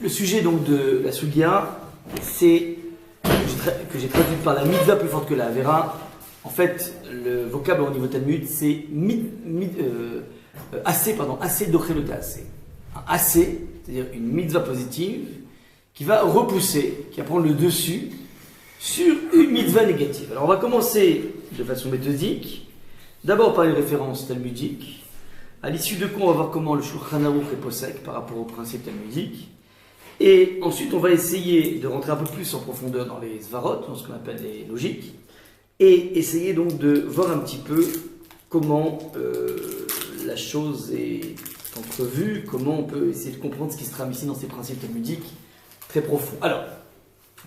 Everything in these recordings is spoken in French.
Le sujet donc de la Sugya, c'est que j'ai traduit par la mitzvah plus forte que la Avera. En fait, le vocable au niveau Talmud, c'est assez d'ochelota assez. Un assez, c'est-à-dire une mitzvah positive qui va repousser, qui va prendre le dessus sur une mitzvah négative. Alors on va commencer de façon méthodique, d'abord par une référence talmudique, à l'issue de quoi on va voir comment le Shulchan Aruch est posek par rapport au principe talmudique. Et ensuite, on va essayer de rentrer un peu plus en profondeur dans les svarot, dans ce qu'on appelle les logiques, et essayer donc de voir un petit peu comment la chose est entrevue, comment on peut essayer de comprendre ce qui se trame ici dans ces principes talmudiques très profonds. Alors,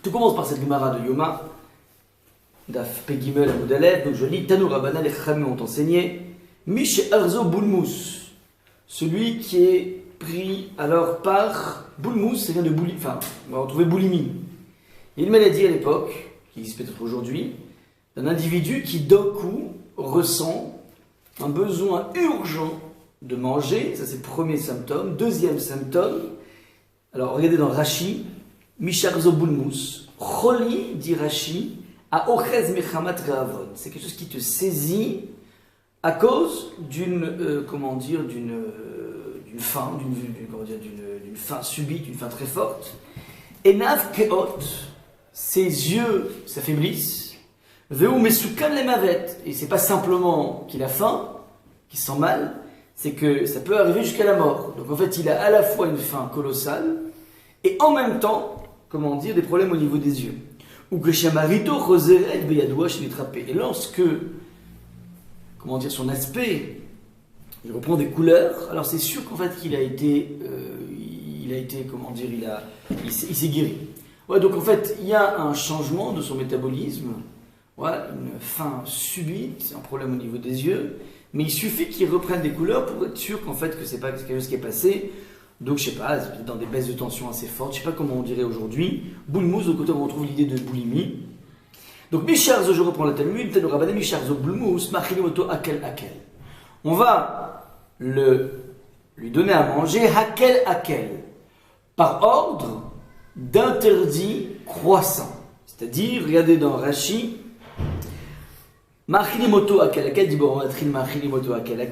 tout commence par cette Gemara de Yoma, Daf Pegimel Amud Aleph, donc je lis Tanu Rabbanan, les Chachamim ont enseigné, Mish Arzo Boulmous, celui qui est pris alors par boulmous, ça vient de boulimie, enfin, on va retrouver boulimie. Il y a une maladie à l'époque, qui existe peut-être aujourd'hui, d'un individu qui d'un coup ressent un besoin urgent de manger, ça c'est le premier symptôme. Deuxième symptôme, alors regardez dans Rashi, Misharzo boulmous, Choli, dit Rashi, à Ochez Mechamat Reavon. C'est quelque chose qui te saisit à cause d'une faim, d'une faim subite, d'une faim très forte. Enav keot, ses yeux s'affaiblissent. Veu mesukan le mavet. Et c'est pas simplement qu'il a faim, qu'il se sent mal, c'est que ça peut arriver jusqu'à la mort. Donc en fait, il a à la fois une faim colossale et en même temps, des problèmes au niveau des yeux. Ou que shamarito roseret beyadoua chez les trappés. Et lorsque, son aspect, il reprend des couleurs, alors c'est sûr qu'en fait il s'est guéri. Ouais, donc en fait, il y a un changement de son métabolisme, une faim subite, un problème au niveau des yeux, mais il suffit qu'il reprenne des couleurs pour être sûr qu'en fait que c'est pas quelque chose qui est passé. Donc je sais pas, dans des baisses de tension assez fortes, je sais pas comment on dirait aujourd'hui. Boulmous, au côté on retrouve l'idée de boulimie. Donc Misharzo, je reprends la Talmud, Tanu Rabbanan Misharzo boulmous, Machilimoto akel. On va lui donner à manger hakel, par ordre d'interdit croissant. C'est-à-dire, regardez dans Rashi, Machilimoto akel, dit Boromatrin Machilimoto akel,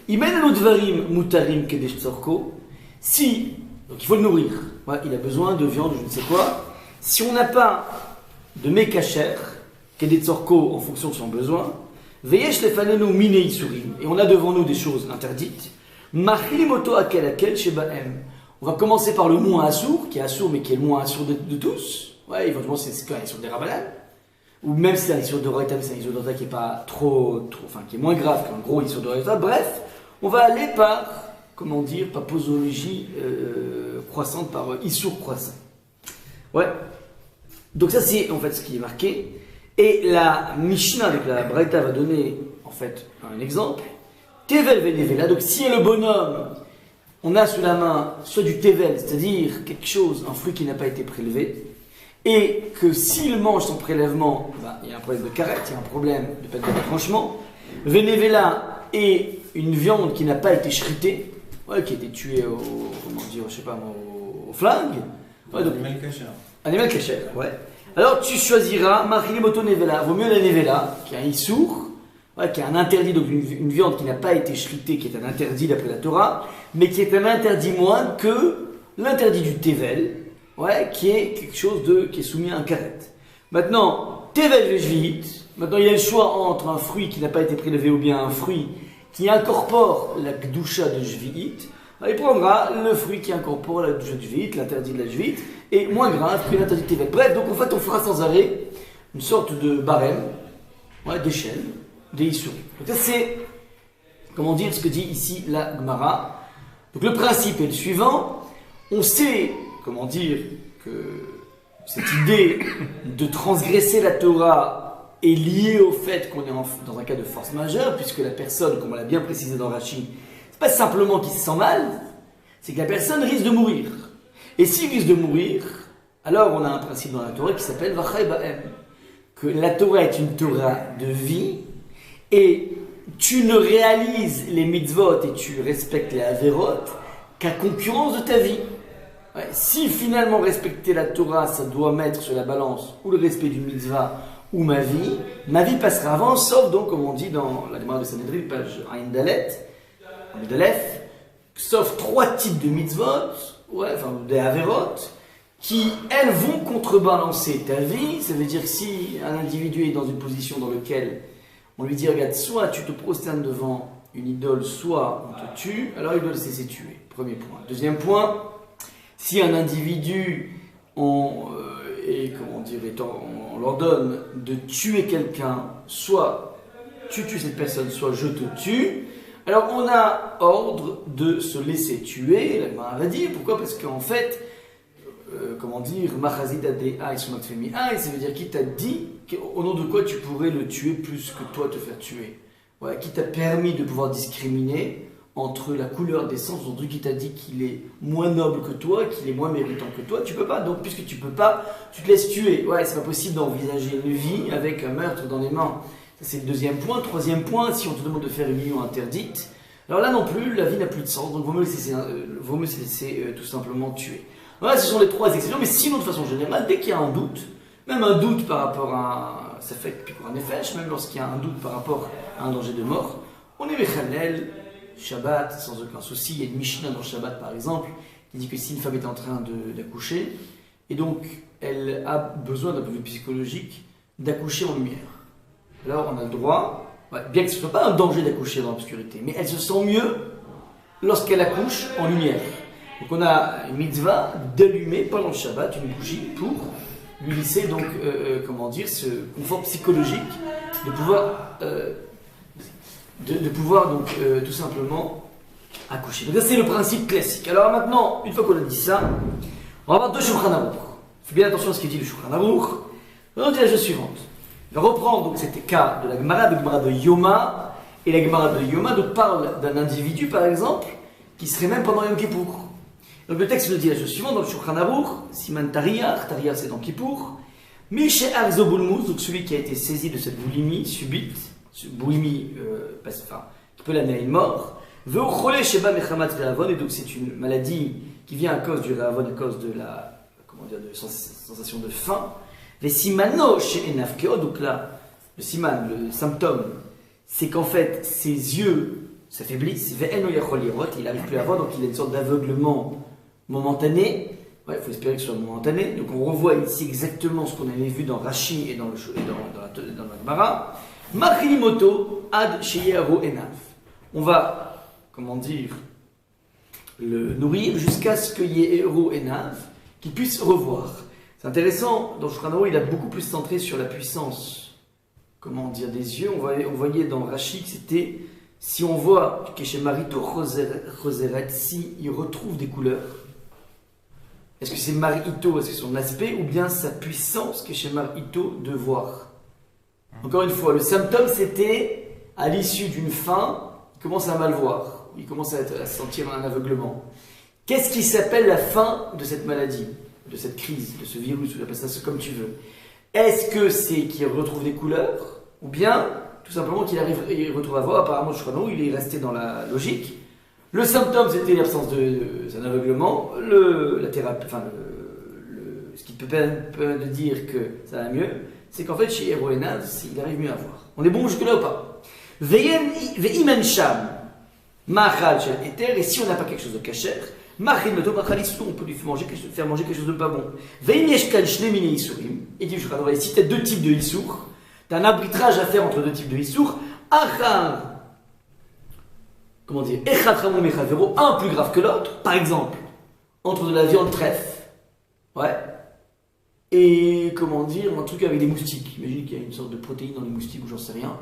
Imen l'udvarim mutarim kedesh tzorko. Si, donc il faut le nourrir, il a besoin de viande, je ne sais quoi. Si on n'a pas de mets kasher, kedesh tzorko en fonction de son besoin, Veyesh lefanenu minei surim, et on a devant nous des choses interdites. Machilimoto akel shebaem. On va commencer par le moins assour, qui est assour mais qui est le moins assour de tous. Éventuellement c'est quand même sur des rabanan. Ou même si c'est un issur de Raïta, mais c'est un issur de Raïta qui est pas qui est moins grave qu'un gros issur de Raïta. Bref, on va aller par posologie croissante, par issur croissant. Donc ça c'est en fait ce qui est marqué. Et la Mishnah avec la Braïta va donner en fait un exemple. Tevel venevela, donc si le bonhomme, on a sous la main soit du tevel, c'est-à-dire quelque chose, un fruit qui n'a pas été prélevé, et que s'il mange son prélèvement, il y a un problème de carette, il y a un problème de peine de retranchement. Venevela est une viande qui n'a pas été shritée, qui a été tuée au flingue. Animal kasher, Alors tu choisiras Machilimoto nevela, vaut mieux la nevela, qui est un issour, qui est un interdit, donc une viande qui n'a pas été shritée, qui est un interdit d'après la Torah, mais qui est un interdit moindre que l'interdit du tevel, qui est quelque chose qui est soumis à un karet. Maintenant, tevel vejvit, maintenant il y a le choix entre un fruit qui n'a pas été prélevé ou bien un fruit qui incorpore la gdusha de jvit. Il prendra le fruit qui incorpore la gdusha de jvit, l'interdit de la jvit, et moins grave que l'interdit de tevel. Bref, donc en fait on fera sans arrêt une sorte de barème, d'échelle, des issues. Donc ça c'est, ce que dit ici la Gemara. Donc le principe est le suivant. On sait, que cette idée de transgresser la Torah est liée au fait qu'on est dans un cas de force majeure, puisque la personne, comme on l'a bien précisé dans Rashi, c'est pas simplement qu'il se sent mal, c'est que la personne risque de mourir. Et s'il risque de mourir, alors on a un principe dans la Torah qui s'appelle Vachai Ba'em, que la Torah est une Torah de vie, et tu ne réalises les mitzvot et tu respectes les averot qu'à concurrence de ta vie. Ouais, si finalement respecter la Torah, ça doit mettre sur la balance ou le respect du mitzvah ou ma vie passera avant, sauf donc, comme on dit dans la Gemara de Sanhedrin, page Ayin Dalet, Amidalef, sauf 3 types de mitzvot, ouais, enfin des averot, qui, elles, vont contrebalancer ta vie. Ça veut dire que si un individu est dans une position dans laquelle on lui dit, regarde, soit tu te prosternes devant une idole, soit on te tue, alors il doit le cesser tuer. Premier point. Deuxième point, si un individu, on leur donne de tuer quelqu'un, soit tu tues cette personne, soit je te tue, alors on a ordre de se laisser tuer. La Gemara va dire, pourquoi? Parce qu'en fait, Machazid Adea et Sumatfemi A, ça veut dire qui t'a dit au nom de quoi tu pourrais le tuer plus que toi te faire tuer. Ouais, qui t'a permis de pouvoir discriminer entre la couleur des sangs, entre qui t'a dit qu'il est moins noble que toi, qu'il est moins méritant que toi, tu peux pas. Donc, puisque tu peux pas, tu te laisses tuer. Ouais, c'est pas possible d'envisager une vie avec un meurtre dans les mains. Ça, c'est le deuxième point. Troisième point, si on te demande de faire une union interdite, alors là non plus, la vie n'a plus de sens, donc vaut mieux se laisser tout simplement tuer. Voilà, ce sont les 3 exceptions, mais sinon, de façon générale, dès qu'il y a un doute, même un doute par rapport à ça fait picour un effet, même lorsqu'il y a un doute par rapport à un danger de mort, on est Mechanel, Shabbat, sans aucun souci. Il y a une Mishnah dans Shabbat, par exemple, qui dit que si une femme est en train d'accoucher, et donc elle a besoin d'un point de vue psychologique d'accoucher en lumière. Alors on a le droit, bien que ce ne soit pas un danger d'accoucher dans l'obscurité, mais elle se sent mieux lorsqu'elle accouche en lumière. Donc on a une mitzvah d'allumer pendant le Shabbat une bougie pour lui laisser donc, ce confort psychologique de pouvoir donc tout simplement accoucher. Donc ça c'est le principe classique. Alors maintenant, une fois qu'on a dit ça, on va avoir 2 Shulchan Aruch. Faites bien attention à ce qu'il dit le Shulchan Aruch. On dit la chose suivante. Il va reprendre donc cet cas de la Gemara de Yoma, et la Gemara de Yoma nous parle d'un individu par exemple qui serait même pendant Yom Kippour. Donc le texte nous dit la chose suivante dans le Shulchan Aruch, Siman Tariyah c'est dans Kippour, Mishe Arzobulmuz, donc celui qui a été saisi de cette boulimie subite, boulimie qui peut l'amener à une mort, Ve'uchole Sheba Mechamat Re'avon, et donc c'est une maladie qui vient à cause du Re'avon, à cause de la sensation de faim. Ve'simano She'enav Keo, donc là, le siman, le symptôme, c'est qu'en fait ses yeux s'affaiblissent, Ve'eno Yachol Lirot, il n'arrive plus à voir, donc il a une sorte d'aveuglement momentané. Ouais, il faut espérer que ce soit momentané. Donc on revoit ici exactement ce qu'on avait vu dans Rashi et dans la Gemara. Machilimoto ad sheyeru enav. On va, le nourrir jusqu'à ce qu'il y ait Eru Enav, qu'il puisse revoir. C'est intéressant, dans Shulchan Aruch, il a beaucoup plus centré sur la puissance, des yeux. On voyait dans Rashi que c'était, si on voit que chez Marito Choseret, si il retrouve des couleurs, est-ce que c'est Marito, est-ce que c'est son aspect, ou bien sa puissance que chez Marito de voir? Encore une fois, le symptôme c'était, à l'issue d'une faim, il commence à mal voir, il commence à sentir un aveuglement. Qu'est-ce qui s'appelle la fin de cette maladie, de cette crise, de ce virus, ou appelle ça comme tu veux? Est-ce que c'est qu'il retrouve des couleurs, ou bien tout simplement qu'il retrouve à voir? Apparemment, je crois non, il est resté dans la logique. Le symptôme, c'était l'absence d'un aveuglement. La thérapie, ce qui peut permettre de dire que ça va mieux, c'est qu'en fait, chez Eru Enav, il arrive mieux à voir. On est bon jusque-là ou pas? Ve'imen sham machal shel eter, et si on n'a pas quelque chose de kasher, machil meto machal isur, on peut lui faire manger quelque chose de pas bon. Ve'im yeshkan shne mine isurim, et dit, si tu as 2 types de isur, tu as un arbitrage à faire entre 2 types de isur, achar, un plus grave que l'autre, par exemple, entre de la viande trèfle, et un truc avec des moustiques. Imagine qu'il y a une sorte de protéine dans les moustiques ou j'en sais rien.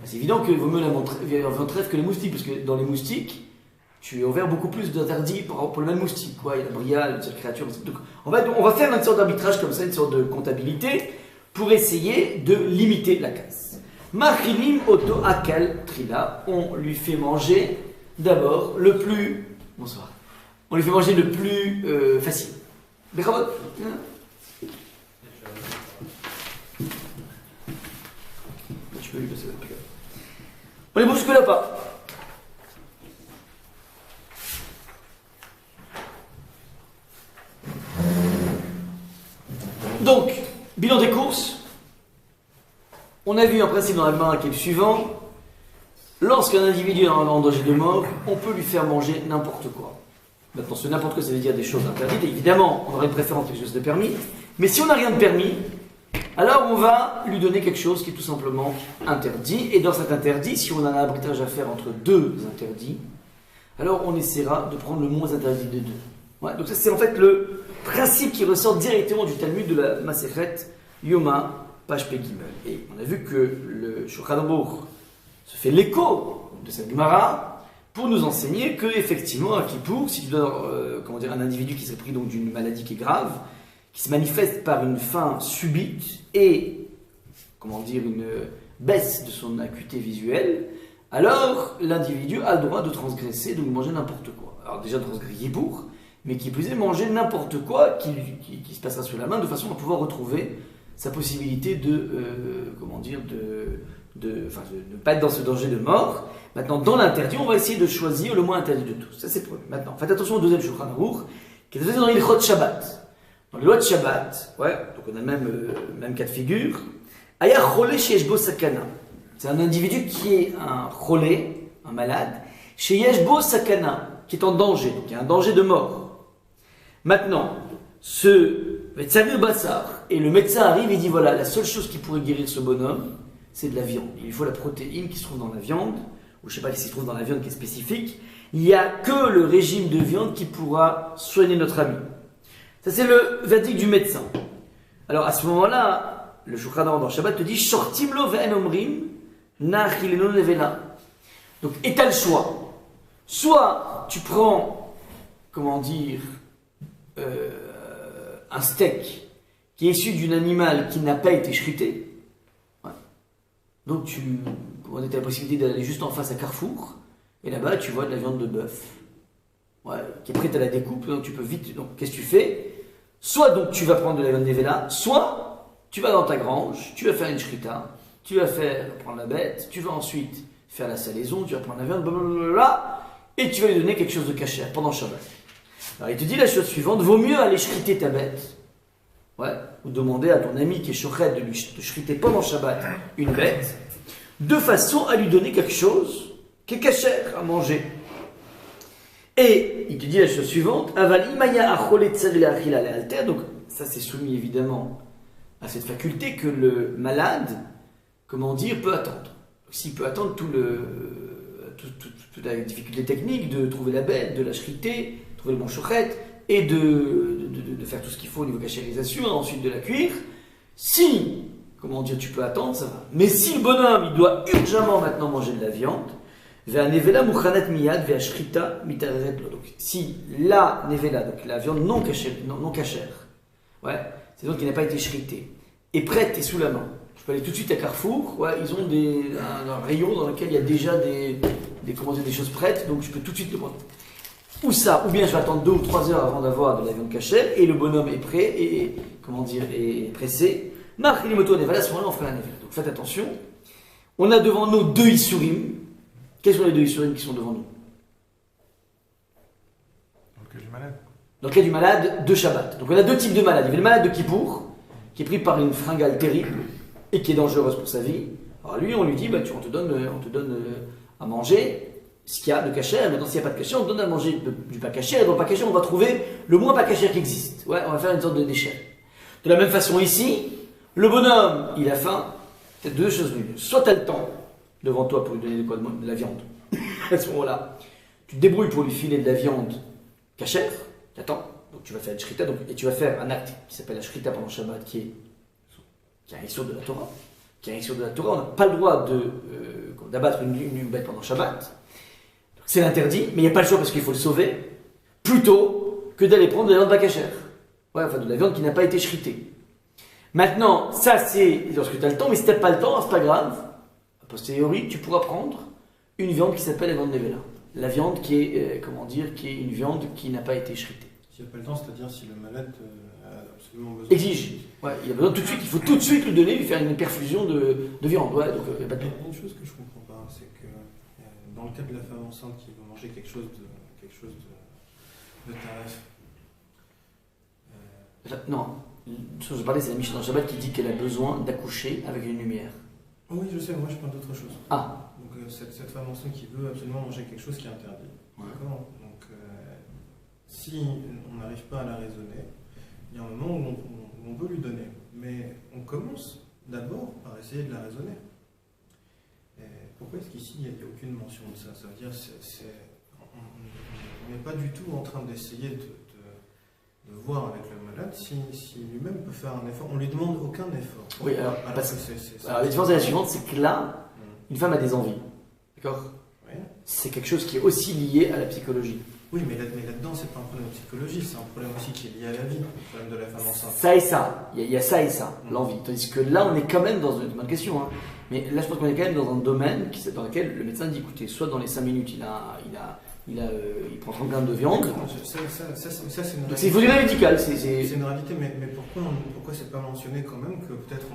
C'est évident qu'il vaut mieux la viande trèfle que les moustiques, parce que dans les moustiques, tu es ouvert beaucoup plus d'interdits pour le même moustique. Il y a la bria, cette créature. Donc, on va faire une sorte d'arbitrage comme ça, une sorte de comptabilité, pour essayer de limiter la casse. Machilim auto akal trila, on lui fait manger d'abord le plus. Bonsoir. On lui fait manger le plus facile. Bechavot. Tu peux lui passer le pick-up. On est bon jusque là ou pas? Donc, bilan des courses. On a vu un principe dans la Gemara qui est le suivant. Lorsqu'un individu est en danger de mort, on peut lui faire manger n'importe quoi. Maintenant, ce n'importe quoi, ça veut dire des choses interdites. Évidemment, on aurait une préférence quelque chose de permis. Mais si on n'a rien de permis, alors on va lui donner quelque chose qui est tout simplement interdit. Et dans cet interdit, si on a un arbitrage à faire entre deux interdits, alors on essaiera de prendre le moins interdit des deux. Ouais, donc ça, c'est en fait le principe qui ressort directement du Talmud de la Masechet Yoma, page Pegimel. Et on a vu que le Shulchan Aruch se fait l'écho de cette Gemara pour nous enseigner que effectivement à Kippour, si tu dois, un individu qui s'est pris donc d'une maladie qui est grave, qui se manifeste par une faim subite et une baisse de son acuité visuelle, alors l'individu a le droit de transgresser, donc manger n'importe quoi. Alors déjà de transgresser Kippour, mais qui plus est manger n'importe quoi qui se passera sur la main de façon à pouvoir retrouver sa possibilité de ne pas être dans ce danger de mort. Maintenant, dans l'interdit, on va essayer de choisir le moins interdit de tous. Ça, c'est le premier. Maintenant, faites attention au deuxième Shulchan Aruch, qui est fait dans l'Ilchot Shabbat. Dans les lois de Shabbat, donc on a même cas de figure. Aya cholé chez Yeshbo Sakana. C'est un individu qui est un cholé, un malade, chez Yeshbo Sakana, qui est en danger, donc il y a un danger de mort. Maintenant, ce Metzavir Bassar, et le médecin arrive et dit voilà, la seule chose qui pourrait guérir ce bonhomme, c'est de la viande. Il lui faut la protéine qui se trouve dans la viande, ou je ne sais pas ce qui se trouve dans la viande qui est spécifique. Il n'y a que le régime de viande qui pourra soigner notre ami. Ça, c'est le verdict du médecin. Alors, à ce moment-là, le Shulchan Aruch dans Shabbat te dit Shortim lo ve'en omrim nachileno nevela. Donc, et tu as le choix. Soit tu prends, un steak qui est issu d'un animal qui n'a pas été shrité. Ouais. Donc, tu as la possibilité d'aller juste en face à Carrefour, et là-bas, tu vois de la viande de bœuf. Ouais, qui est prête à la découpe, donc tu peux vite. Donc, qu'est-ce que tu fais? Soit donc tu vas prendre de la viande nevela, soit tu vas dans ta grange, tu vas faire une shrita, tu vas prendre la bête, tu vas ensuite faire la salaison, tu vas prendre la viande, blablabla, et tu vas lui donner quelque chose de caché pendant Shabbat. Alors il te dit la chose suivante, vaut mieux aller shriter ta bête, ou demander à ton ami qui est shochet de shriter pendant Shabbat une bête, de façon à lui donner quelque chose qui est caché à manger. Et il te dit la chose suivante, donc ça c'est soumis évidemment à cette faculté que le malade, peut attendre. S'il peut attendre toute la difficulté technique de trouver la bête, de la shriter, trouver le bon shochet, et de faire tout ce qu'il faut au niveau cachérisation, ensuite de la cuire, si, tu peux attendre, ça va. Mais si le bonhomme, il doit urgemment maintenant manger de la viande, donc si la nevela, donc la viande non cachère, c'est donc qui n'a pas été shritée, est prête et sous la main. Je peux aller tout de suite à Carrefour, ils ont un rayon dans lequel il y a déjà des choses prêtes, donc je peux tout de suite le prendre. Ou bien je vais attendre 2 ou 3 heures avant d'avoir de la viande cachère, et le bonhomme est prêt, et pressé. Marc Limoto nevela, à ce moment-là on fera la nevela. Donc faites attention, on a devant nous 2 isurim. Quels sont les 2 isurim qui sont devant nous? Dans le cas du malade. Dans le cas du malade de Shabbat. Donc on a 2 types de malades. Il y a le malade de Kippour, qui est pris par une fringale terrible et qui est dangereuse pour sa vie. Alors lui, on lui dit, on te donne à manger ce qu'il y a de cachère. Maintenant, s'il n'y a pas de cachère, on te donne à manger du pas cachère. Et dans le pas cachère, on va trouver le moins pas cachère qui existe. On va faire une sorte de déchet. De la même façon ici, le bonhomme, il a faim. Tu as 2 choses l'une. Soit tu as le temps devant toi pour lui donner de la viande. À ce moment-là, tu te débrouilles pour lui filer de la viande cachère, tu attends, donc tu vas faire une shrita, et tu vas faire un acte qui s'appelle la shrita pendant Shabbat, qui est un issur de la Torah. On n'a pas le droit d'abattre une bête pendant Shabbat. C'est l'interdit, mais il n'y a pas le choix parce qu'il faut le sauver, plutôt que d'aller prendre de la viande pas cachère. De la viande qui n'a pas été shritée. Maintenant, ça c'est lorsque tu as le temps, mais si tu n'as pas le temps, c'est pas grave. A posteriori, tu pourras prendre une viande qui s'appelle la viande nevela. La viande qui est, qui est une viande qui n'a pas été shritée. S'il n'y a pas le temps, c'est-à-dire si le malade a absolument besoin. Exige. Il a besoin tout de suite, il faut tout de suite lui donner, lui faire une perfusion de viande. Donc, y a pas de... Une chose que je ne comprends pas, c'est que dans le cas de la femme enceinte qui veut manger quelque chose de taref. Non. Ce dont je parlais, c'est la Mishnah dans Shabbat qui dit qu'elle a besoin d'accoucher avec une lumière. Oui, je sais, moi je parle d'autre chose. Ah. Donc cette femme enceinte qui veut absolument manger quelque chose qui est interdit. Ouais. D'accord. Donc si on n'arrive pas à la raisonner, il y a un moment où on veut lui donner. Mais on commence d'abord par essayer de la raisonner. Et pourquoi est-ce qu'ici il n'y a aucune mention de ça? Ça veut dire on n'est pas du tout en train d'essayer de voir avec le malade si lui-même peut faire un effort. On ne lui demande aucun effort. Oui, alors, Alors la différence est la suivante, c'est que là, une femme a des envies. D'accord? Oui. C'est quelque chose qui est aussi lié à la psychologie. Oui, mais là-dedans, c'est pas un problème de psychologie, c'est un problème aussi qui est lié à la vie, le problème de la femme enceinte. Ça et ça. Il y a ça et ça, l'envie. Tandis que là, on est quand même dans une bonne question. Hein. Mais là, je pense qu'on est quand même dans un domaine dans lequel le médecin dit écoutez, soit dans les 5 minutes, il prend 30 grammes de viande. Ça, c'est une Donc c'est une médical. C'est une réalité, mais pourquoi c'est pas mentionné quand même que peut-être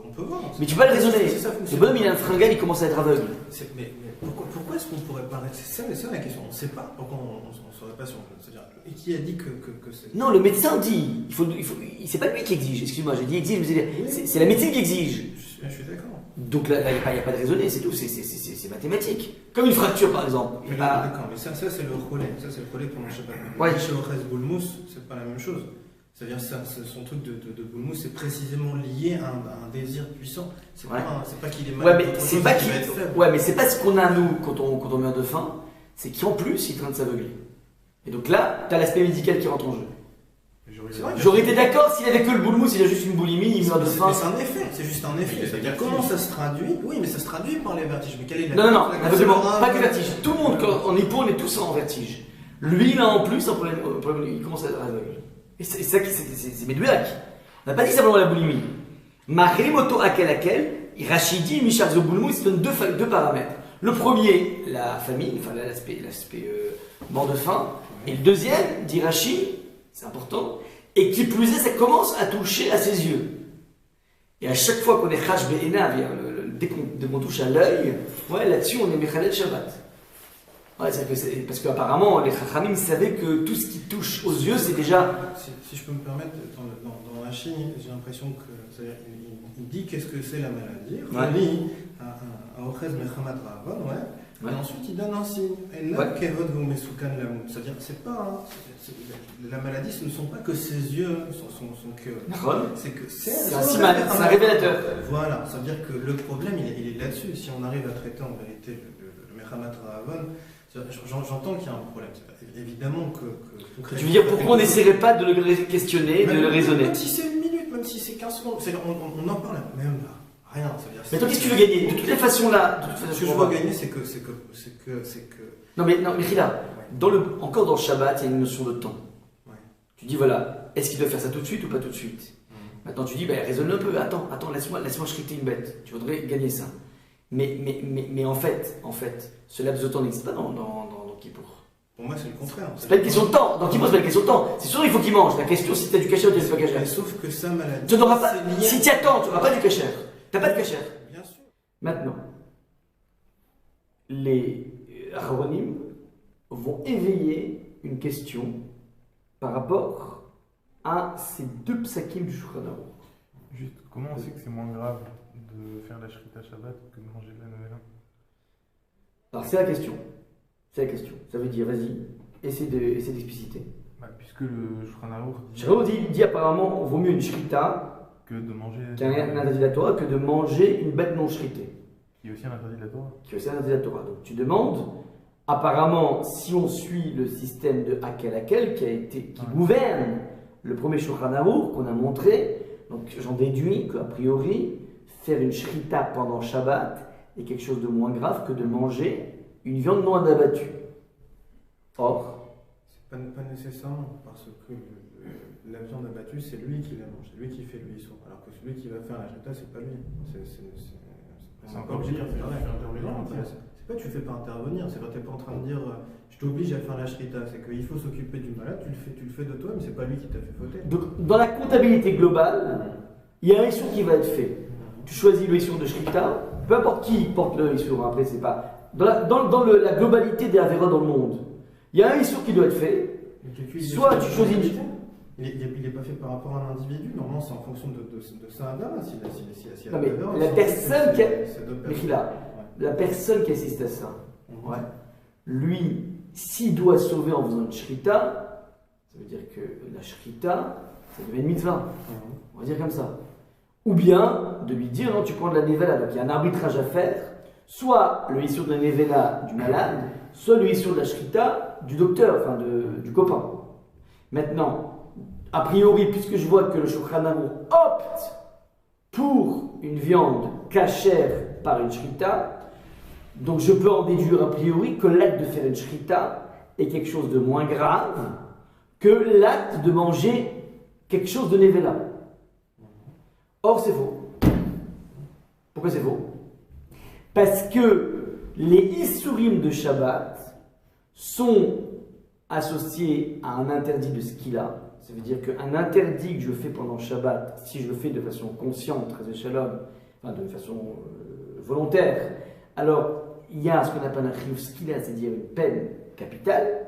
on peut voir? Mais tu peux pas le raisonner. Le bonhomme, il a un fringale, il commence à être aveugle. Mais pourquoi est-ce qu'on pourrait pas... C'est ça la question, on ne sait pas pourquoi on ne saurait pas sur... C'est-à-dire, et qui a dit que c'est... Non, le médecin dit. C'est pas lui qui exige. Excuse-moi, j'ai dit exige, mais c'est la médecine qui exige. Je suis d'accord. Donc là, il n'y a pas de raisonner, c'est tout. C'est mathématique. Comme une fracture, par exemple. D'accord, mais ça c'est le relais. Ça, c'est le relais pendant Shabbat. Ouais. Chez Orez Boulmous, c'est pas la même chose. C'est-à-dire son truc de Boulmous, c'est précisément lié à un désir puissant. C'est pas qu'il est malade. Ouais, mais c'est pas qu'il est faible. Ouais, mais c'est pas ce qu'on a nous quand on meurt de faim. C'est qu'en plus, il est en train de s'aveugler. Et donc là, tu as l'aspect médical qui rentre en jeu. J'aurais été d'accord s'il avait que le boulmous, il a juste une boulimie, il meurt de faim. Mais c'est un effet, c'est juste un effet. C'est-à-dire comment ça se traduit? Oui, mais ça se traduit par les vertiges. Mais quelle est la... Non, pas que vertige. Tout le monde, quand on est pauvre, on est tous en vertige. Lui, il a en plus un problème, il commence à être aveugle. Et c'est ça qui c'est méduac. On n'a pas dit simplement la boulimie. Marimoto akel, Rachidi, Michel Zoboulmou, il se donne deux paramètres. Le premier, la famille, enfin l'aspect mort de faim. Et le deuxième, dit Rachid, c'est important, et qui plus est, ça commence à toucher à ses yeux. Et à chaque fois qu'on est Chash Be'ena, dès qu'on touche à l'œil, ouais, là-dessus on est Mechalel Shabbat. Ouais, parce qu'apparemment, les Chachamim savaient que tout ce qui touche aux yeux, c'est déjà... Si je peux me permettre, dans Rashi, j'ai l'impression que... Il dit qu'est-ce que c'est la maladie. Il dit à Ochez Mechamat Ravan, ouais. Et ensuite, il donne un signe. Et là, Kevod Vomesoukan Lamou. C'est-à-dire, c'est pas... la maladie, ce ne sont pas que ses yeux, son cœur. C'est que c'est un siman, c'est un révélateur. Voilà, ça veut dire que le problème, il est là-dessus. Si on arrive à traiter en vérité le Mechamat Ravan, j'entends qu'il y a un problème. Évidemment que tu veux dire pourquoi on n'essaierait pas de le questionner, de le raisonner? Même si c'est une minute, même si c'est 15 secondes, on en parle même là. Rien. Mais toi, qu'est-ce que tu veux gagner? De toutes les façons là. Ce que je veux gagner, c'est que. Non, mais Rila, encore dans le Shabbat, il y a une notion de temps. Ouais. Tu dis voilà, est-ce qu'il doit faire ça tout de suite ou pas tout de suite? Maintenant, tu dis raisonne un peu. Attends, laisse-moi shriter une bête. Tu voudrais gagner ça. Mais en fait, ce laps de temps n'existe pas dans Kippour. Pour moi, c'est le contraire. C'est pas une question de temps. Dans Kippour, c'est pas une question de temps. C'est sûr, il faut qu'il mange. La question, si tu as du cachère ou tu n'as pas cachère. Sauf que sa maladie. Tu n'auras pas. Si tu attends, tu n'auras pas du cachère. Tu n'as pas de cachère. Bien sûr. Maintenant, les Rahonim vont éveiller une question par rapport à ces deux psakim du Shulchan Aruch. Juste, comment on sait que c'est moins grave de faire la Shrita Shabbat que de manger de la Novella? Alors c'est la question. Ça veut dire, vas-y, essaie d'expliciter. Puisque le Shulchan Aruch dit apparemment, vaut mieux une Shrita que de manger un interdit de la Torah que de manger une bête non shritée. Qui est aussi un interdit de la Torah. Donc tu demandes, apparemment, si on suit le système de Hakel qui gouverne le premier Shulchan Aruch qu'on a montré, donc j'en déduis qu'a priori, faire une shrita pendant Shabbat est quelque chose de moins grave que de manger une viande non abattue. Or, c'est pas nécessairement, parce que la viande abattue, c'est lui qui la mange, c'est lui qui fait l'huisson, alors que celui qui va faire la shrita, c'est pas lui. C'est encore pire, tu fais intervenir. C'est pas que tu fais pas intervenir, c'est quand tu n'es pas en train de dire je t'oblige à faire la shrita, c'est qu'il faut s'occuper du malade, tu le fais de toi, mais c'est pas lui qui t'a fait fauter. Donc, dans la comptabilité globale, il y a un issur qui va être fait. Tu choisis le issur de shrita, peu importe qui porte le issur, après c'est pas. Dans la globalité des avéras dans le monde, il y a un issur qui doit être fait. Soit tu choisis il est pas fait par rapport à un individu. Normalement, c'est en fonction de ça, non, mais la personne qui la personne qui assiste à ça, ouais, lui, s'il doit sauver en faisant une shrita, ça veut dire que la shrita, ça devient une mitzvah. On va dire comme ça. Ou bien de lui dire non, tu prends de la nevela. Donc il y a un arbitrage à faire. Soit le issur de la nevela du malade, soit le issur de la shrita du docteur, enfin du copain. Maintenant, a priori, puisque je vois que le Shulchan Arour opte pour une viande cachère par une shrita, donc je peux en déduire a priori que l'acte de faire une shrita est quelque chose de moins grave que l'acte de manger quelque chose de nevela. Or, c'est faux. Pourquoi c'est faux? Parce que les isurim de Shabbat sont associés à un interdit de skila. Ça veut dire qu'un interdit que je fais pendant Shabbat, si je le fais de façon consciente, très shalom, enfin de façon volontaire, alors il y a ce qu'on appelle un chiyuv skila, c'est-à-dire une peine capitale.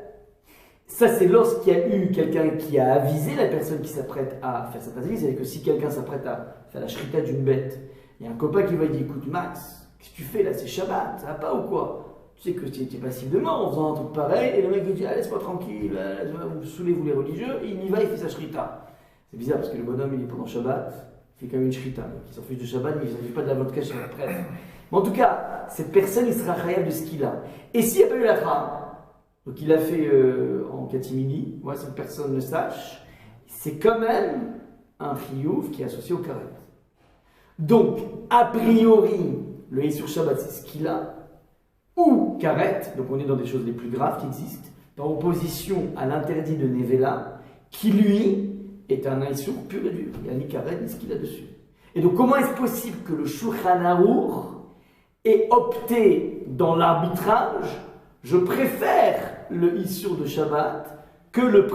Ça, c'est lorsqu'il y a eu quelqu'un qui a avisé la personne qui s'apprête à faire cet interdit. C'est-à-dire que si quelqu'un s'apprête à faire la shrita d'une bête, il y a un copain qui va lui dire écoute, Max, qu'est-ce que tu fais là? C'est Shabbat, ça va pas ou quoi? Tu sais que tu es passible de mort en faisant un truc pareil. Et le mec lui dit laisse-moi tranquille, vous saoulez, vous les religieux. Et il y va, il fait sa shrita. C'est bizarre parce que le bonhomme, il est pendant Shabbat, il fait quand même une shrita. Donc il s'en fiche de Shabbat, mais il ne s'en fiche pas de la vodka chez la presse. Mais en tout cas, cette personne, il sera khayab de ce qu'il a. Et s'il n'y a pas eu la trame, donc il a fait en catimini, ouais, cette personne le sache, c'est quand même un chiyuv qui est associé au karet. Donc, a priori, le Issur Shabbat, c'est ce qu'il a, ou karet, donc on est dans des choses les plus graves qui existent, par opposition à l'interdit de Nevela, qui lui est un Issur pur et dur. Il n'y a ni karet ni ce qu'il a dessus. Et donc, comment est-ce possible que le Shulchan Arour ait opté dans l'arbitrage? Je préfère le Issur de Shabbat que le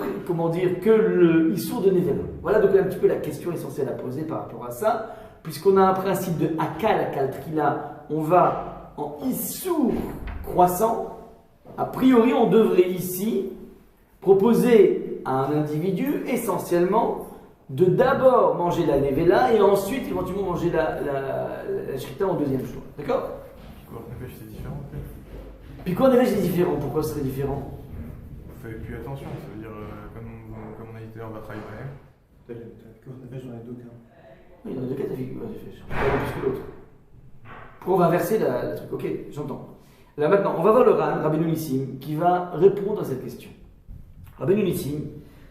Issur de Nevela. Voilà donc un petit peu la question essentielle à poser par rapport à ça. Puisqu'on a un principe de Akal Trila, on va en Issur croissant. A priori, on devrait ici proposer à un individu essentiellement de d'abord manger la Nevela et ensuite éventuellement manger la Shrita en deuxième choix. D'accord? C'est différent. Puis quoi, en effet, c'est différent. Pourquoi ce serait différent? Vous faites plus attention, ça veut dire, comme on a dit tout à l'heure, Batra Ibrahim. J'en ai deux cas. Oui, dans les deux cas, t'as fait plus que l'autre. Pourquoi on va inverser la truc? Ok, j'entends. Là maintenant, on va voir le Ran, Rabbeinu Nissim, qui va répondre à cette question. Rabbeinu Nissim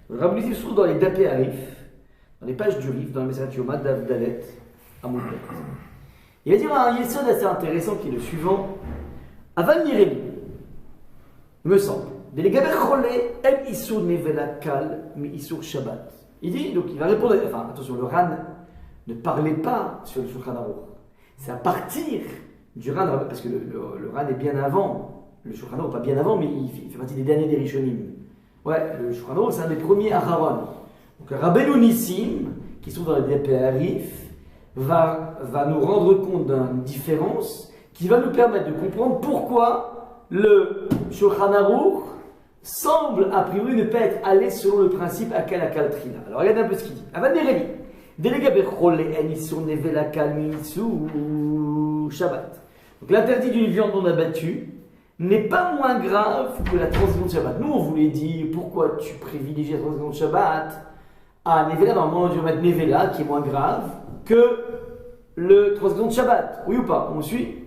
se trouve dans les Dapé Arif, dans les pages du Rif, dans le Message Yoma, Dalet, à Moudbet. Il va dire un yesod assez intéressant qui est le suivant. Aval Niremi, me semble, Délégaber Cholé, El Issur Nevela Kal, mi Issur Shabbat. Il dit, donc il va répondre, enfin attention, le Ran ne parlait pas sur le Shulchan Arour. C'est à partir du Ran, parce que le Ran est bien avant, le Shulchan Arour pas bien avant, mais il fait partie des derniers des Rishonim. Ouais, le Shulchan Arour c'est un des premiers Aharon. Donc Rabbeinu Nissim, qui sont dans les DP Arif, va nous rendre compte d'une différence qui va nous permettre de comprendre pourquoi le Shulchan Arour semble a priori ne pas être allé selon le principe Akal Trila. Alors regardez un peu ce qu'il dit. Aval Niremi. Shabbat. Donc l'interdit d'une viande non abattue n'est pas moins grave que la transgression de Shabbat. Nous on vous l'a dit, pourquoi tu privilégies la transgression de Shabbat? Ah, Nevela, normalement on va mettre Nevela qui est moins grave que le transgression de Shabbat. Oui ou pas? On me suit?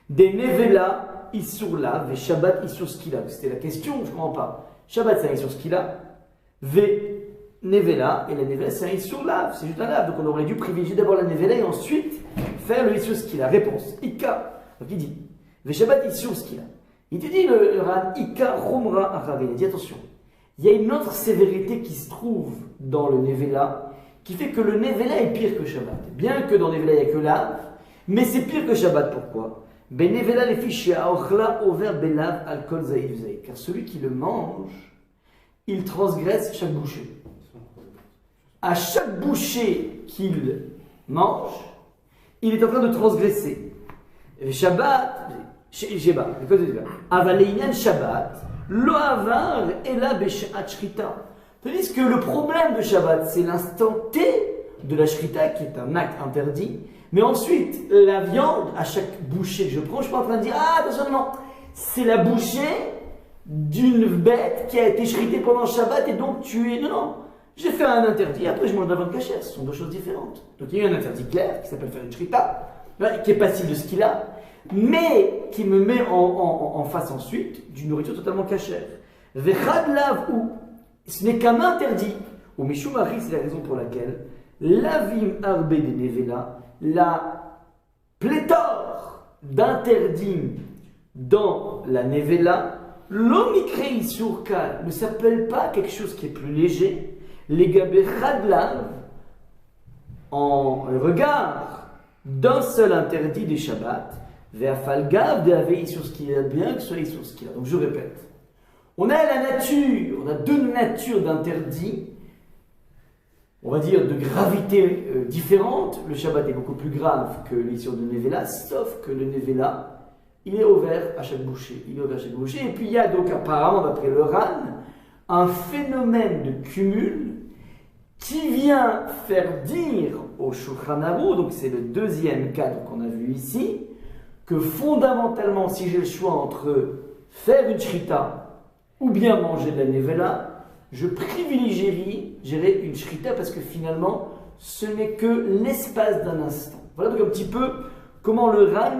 Des Nevela Issur Lav et Shabbat Issur Skila. C'était la question, je ne comprends pas. Shabbat c'est un Issur Skila, Nevela, et la Nevela c'est un Issur Lav, c'est juste un Lav. Donc on aurait dû privilégier d'abord la Nevela et ensuite faire le Issur Skila. Réponse, Ika. Donc il dit, Shabbat Issur Skila. Il te dit le Ran, Ika Chumra Achare. Il dit attention, il y a une autre sévérité qui se trouve dans le Nevela, qui fait que le Nevela est pire que Shabbat. Bien que dans Nevela il n'y a que Lav, mais c'est pire que Shabbat. Pourquoi? Ben Nevela les fichiers Aochla over Belav Alkol Zaïd Zaïd. Car celui qui le mange, il transgresse chaque bouchée. À chaque bouchée qu'il mange, il est en train de transgresser. Shabbat, Avaleinan Shabbat, lo avar ela beshat shrita. Tandis que le problème de Shabbat, c'est l'instant T de la shrita, qui est un acte interdit. Mais ensuite, la viande, à chaque bouchée que je prends, je suis pas en train de dire, ah, attention, non, c'est la bouchée d'une bête qui a été shritée pendant Shabbat et donc tuée. Non, non. J'ai fait un interdit, après je mange de la viande cachère, ce sont deux choses différentes. Donc il y a eu un interdit clair, qui s'appelle faire une shrita, qui est passible de ce qu'il a, mais qui me met en face ensuite d'une nourriture totalement cachère. Vechad lav ou, ce n'est qu'un interdit. Ou Mishumari, c'est la raison pour laquelle l'avim arbe de nevela, la pléthore d'interdits dans la nevela, l'omikre surkal ne s'appelle pas quelque chose qui est plus léger. Les gabé chadlav, en regard d'un seul interdit des Shabbat, ve'afalgav de sur ce qu'il a bien que soit sur ce qu'il a. Donc je répète, on a la nature, on a deux natures d'interdits, on va dire de gravité différente. Le Shabbat est beaucoup plus grave que l'issue de Nevela, sauf que le Nevela, il est ouvert à chaque bouchée. Il est ouvert à chaque bouchée. Et puis il y a donc apparemment, d'après le Ran, un phénomène de cumul qui vient faire dire au Shulchan Aruch, donc c'est le deuxième cadre qu'on a vu ici, que fondamentalement, si j'ai le choix entre faire une shrita ou bien manger de la nevela, je privilégierais une shrita parce que finalement, ce n'est que l'espace d'un instant. Voilà donc un petit peu comment le Ran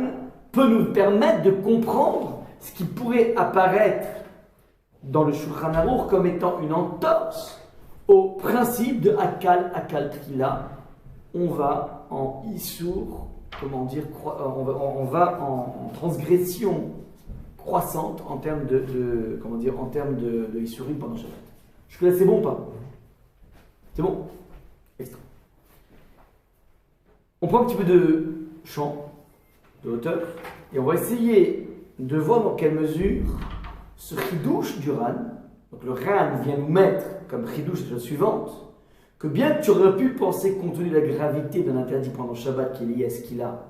peut nous permettre de comprendre ce qui pourrait apparaître dans le Shulchan Aruch comme étant une entorse au principe de Akal Trila. On va en Issour, comment dire, on va en transgression croissante en termes de Issourim pendant Shabbat. Jusque-là, c'est bon ou pas? C'est bon? Extra. On prend un petit peu de champ, de hauteur, et on va essayer de voir dans quelle mesure ce chidouche du Ran, donc le Ran vient nous mettre comme chidouche la chose suivante, que bien que tu aurais pu penser compte tenu de la gravité d'un interdit pendant Shabbat qui est lié à ce qu'il a,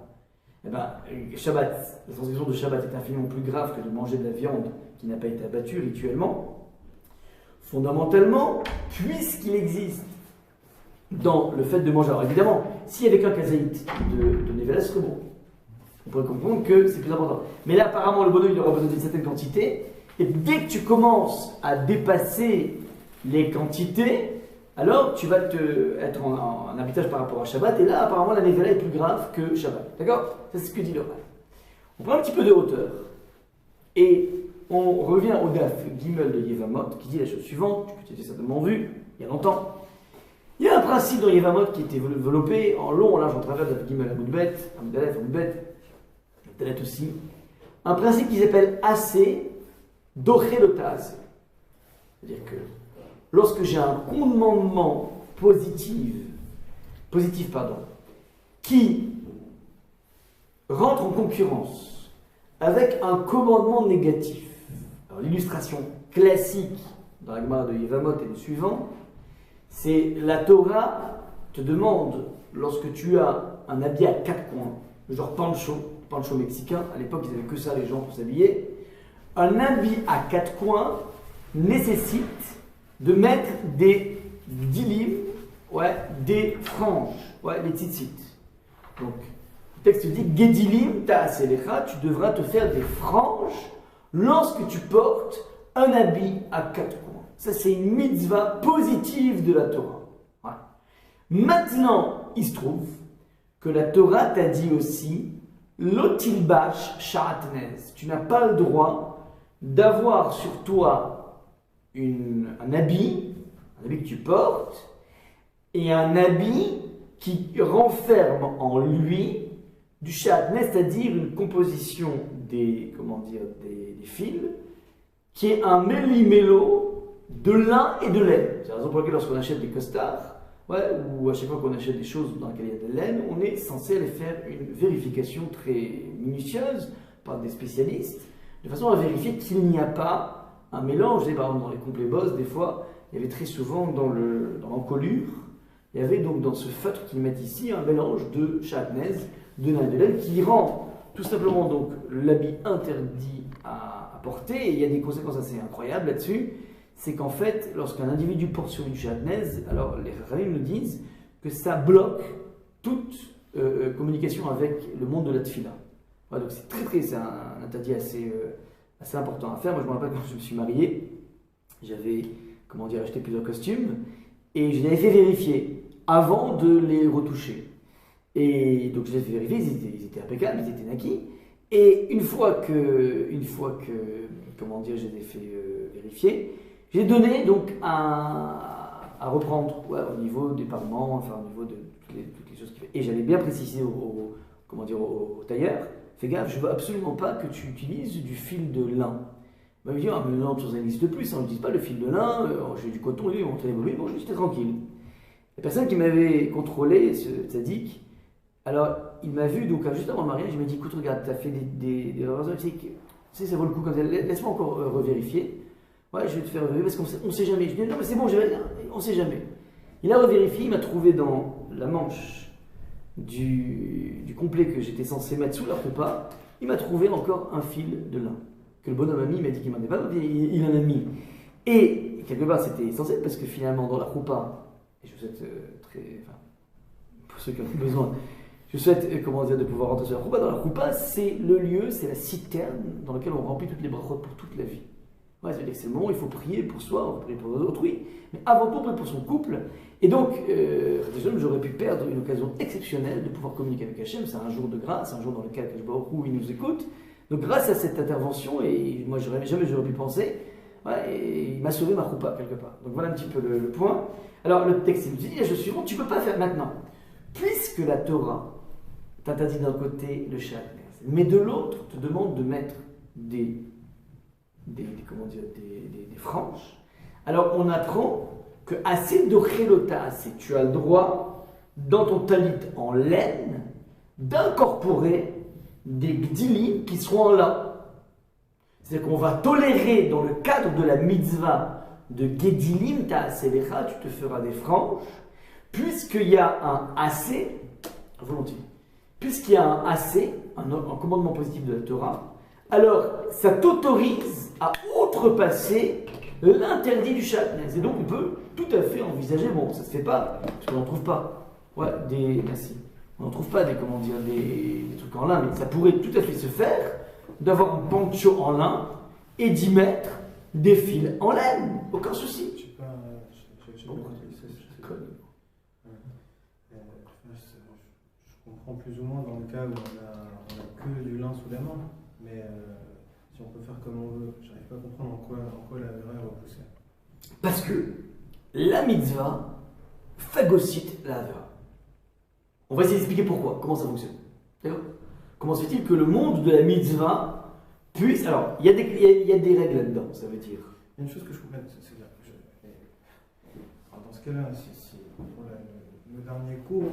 eh ben, Shabbat, la transgression de Shabbat est infiniment plus grave que de manger de la viande qui n'a pas été abattue rituellement. Fondamentalement, puisqu'il existe dans le fait de manger, alors évidemment, s'il y avait qu'un kazaït de Nevela, ce serait bon. On pourrait comprendre que c'est plus important. Mais là, apparemment, le bonhomme, il aura besoin d'une certaine quantité, et dès que tu commences à dépasser les quantités, alors tu vas être en arbitrage par rapport à Shabbat, et là, apparemment, la Nevela est plus grave que Shabbat. D'accord? Ça, c'est ce que dit le Ran. On prend un petit peu de hauteur, et on revient au Daf Gimel de Yevamot, qui dit la chose suivante, que tu as certainement vu, il y a longtemps. Il y a un principe dans Yevamot qui a été développé en long, en large, en travers de Daf Gimel Amoudbet, Amoudalef, Amoudbet, Amoudalef aussi. Un principe qui s'appelle assez d'Ochelotaz. C'est-à-dire que lorsque j'ai un commandement positif, qui rentre en concurrence avec un commandement négatif. Alors, l'illustration classique dans la Gemara de Yevamot est le suivant, c'est la Torah te demande, lorsque tu as un habit à 4 coins, genre pancho mexicain, à l'époque ils n'avaient que ça les gens pour s'habiller, un habit à 4 coins nécessite de mettre des dilim, des franges, des tzitzit. Donc, le texte dit Gedilim ta'aselecha, tu devras te faire des franges lorsque tu portes un habit à 4 coins. Ça, c'est une mitzvah positive de la Torah. Maintenant, il se trouve que la Torah t'a dit aussi Lotilbash sha'atnez. Tu n'as pas le droit d'avoir sur toi un habit que tu portes, et un habit qui renferme en lui du sha'atnez, c'est-à-dire une composition des fils, qui est un méli-mélo de lin et de laine. C'est la raison pour laquelle lorsqu'on achète des costards, ou à chaque fois qu'on achète des choses dans lesquelles il y a de la laine, on est censé aller faire une vérification très minutieuse par des spécialistes, de façon à vérifier qu'il n'y a pas un mélange. Par exemple, dans les complets boss, des fois, il y avait très souvent dans l'encolure, il y avait donc dans ce feutre qu'ils mettent ici un mélange de sha'atnez, de lin et de laine, qui rend tout simplement donc l'habit interdit à porter, et il y a des conséquences assez incroyables là-dessus. c'est qu'en fait, lorsqu'un individu porte sur une chatnaise, alors les rabbins nous disent que ça bloque toute communication avec le monde de la tfila. Voilà, donc c'est un interdit assez important à faire. Moi, je me rappelle quand je me suis marié, j'avais, acheté plusieurs costumes et je les avais fait vérifier avant de les retoucher. Et donc je les ai fait vérifier, ils étaient impeccables, ils étaient naquis. Et une fois que je les ai fait vérifier, j'ai donné donc à reprendre au niveau des parements, enfin au niveau de toutes les choses qu'il fait. Et j'avais bien précisé au tailleur, fais gaffe, je veux absolument pas que tu utilises du fil de lin. Il m'a dit, ah mais non, ça n'existe plus, on n'utilise pas le fil de lin, j'ai du coton, lui, on traîne les bobines, bon, j'étais tranquille. La personne qui m'avait contrôlé, ce tzaddik, alors il m'a vu, donc juste avant le mariage, il m'a dit, écoute, regarde, tu as fait des erreurs, tu sais, ça vaut le coup comme ça, laisse-moi encore revérifier. Ouais, je vais te faire revérifier parce qu'on ne sait jamais. Je dis, non, mais c'est bon, on ne sait jamais. Il a revérifié, il m'a trouvé dans la manche du complet que j'étais censé mettre sous la roupa, il m'a trouvé encore un fil de lin que le bonhomme a mis, il m'a dit qu'il m'en avait pas, il en a mis. Et quelque part, c'était essentiel parce que finalement, dans la roupa, et je souhaite pour ceux qui en ont besoin, je souhaite de pouvoir rentrer sur la roupa. Dans la roupa, c'est le lieu, c'est la citerne dans laquelle on remplit toutes les brachot pour toute la vie. Ouais, ça veut dire que c'est le moment où il faut prier pour soi, on peut prier pour autrui, mais avant tout, prier pour son couple. Et donc, j'aurais pu perdre une occasion exceptionnelle de pouvoir communiquer avec Hachem. C'est un jour de grâce, un jour dans lequel il nous écoute. Donc, grâce à cette intervention, et moi, jamais j'aurais pu penser, et il m'a sauvé ma roupa quelque part. Donc, voilà un petit peu le point. Alors, le texte, il nous dit, la chose suivante, tu ne peux pas faire maintenant. Puisque la Torah t'interdit d'un côté le shatnez, mais de l'autre, te demande de mettre des franges. Alors on apprend que assez de chelota, assez, tu as le droit dans ton talit en laine d'incorporer des gdilim qui seront en lin. C'est-à-dire qu'on va tolérer dans le cadre de la mitzvah de gedilim ta'aselecha, tu te feras des franges, puisqu'il y a un assez, volontiers, puisqu'il y a un assez, un commandement positif de la Torah, alors ça t'autorise à outrepasser l'interdit du shatnez. Et donc on peut tout à fait envisager, bon ça se fait pas, parce qu'on n'en trouve pas, merci. On n'en trouve pas des trucs en lin, mais ça pourrait tout à fait se faire d'avoir un poncho en lin et d'y mettre des fils en laine, aucun souci. Je sais pas, je comprends plus ou moins dans le cas où on a que du lin sous la main, mais si on peut faire comme on veut, j'arrive pas à comprendre en quoi la vraie est repoussée. Parce que la mitzvah phagocyte la vera. On va essayer d'expliquer pourquoi, comment ça fonctionne. D'accord ? Comment se fait-il que le monde de la mitzvah puisse. Alors, il y a des règles là-dedans, ça veut dire. Il y a une chose que je comprends, c'est que dans ce cas-là, pour le dernier cours,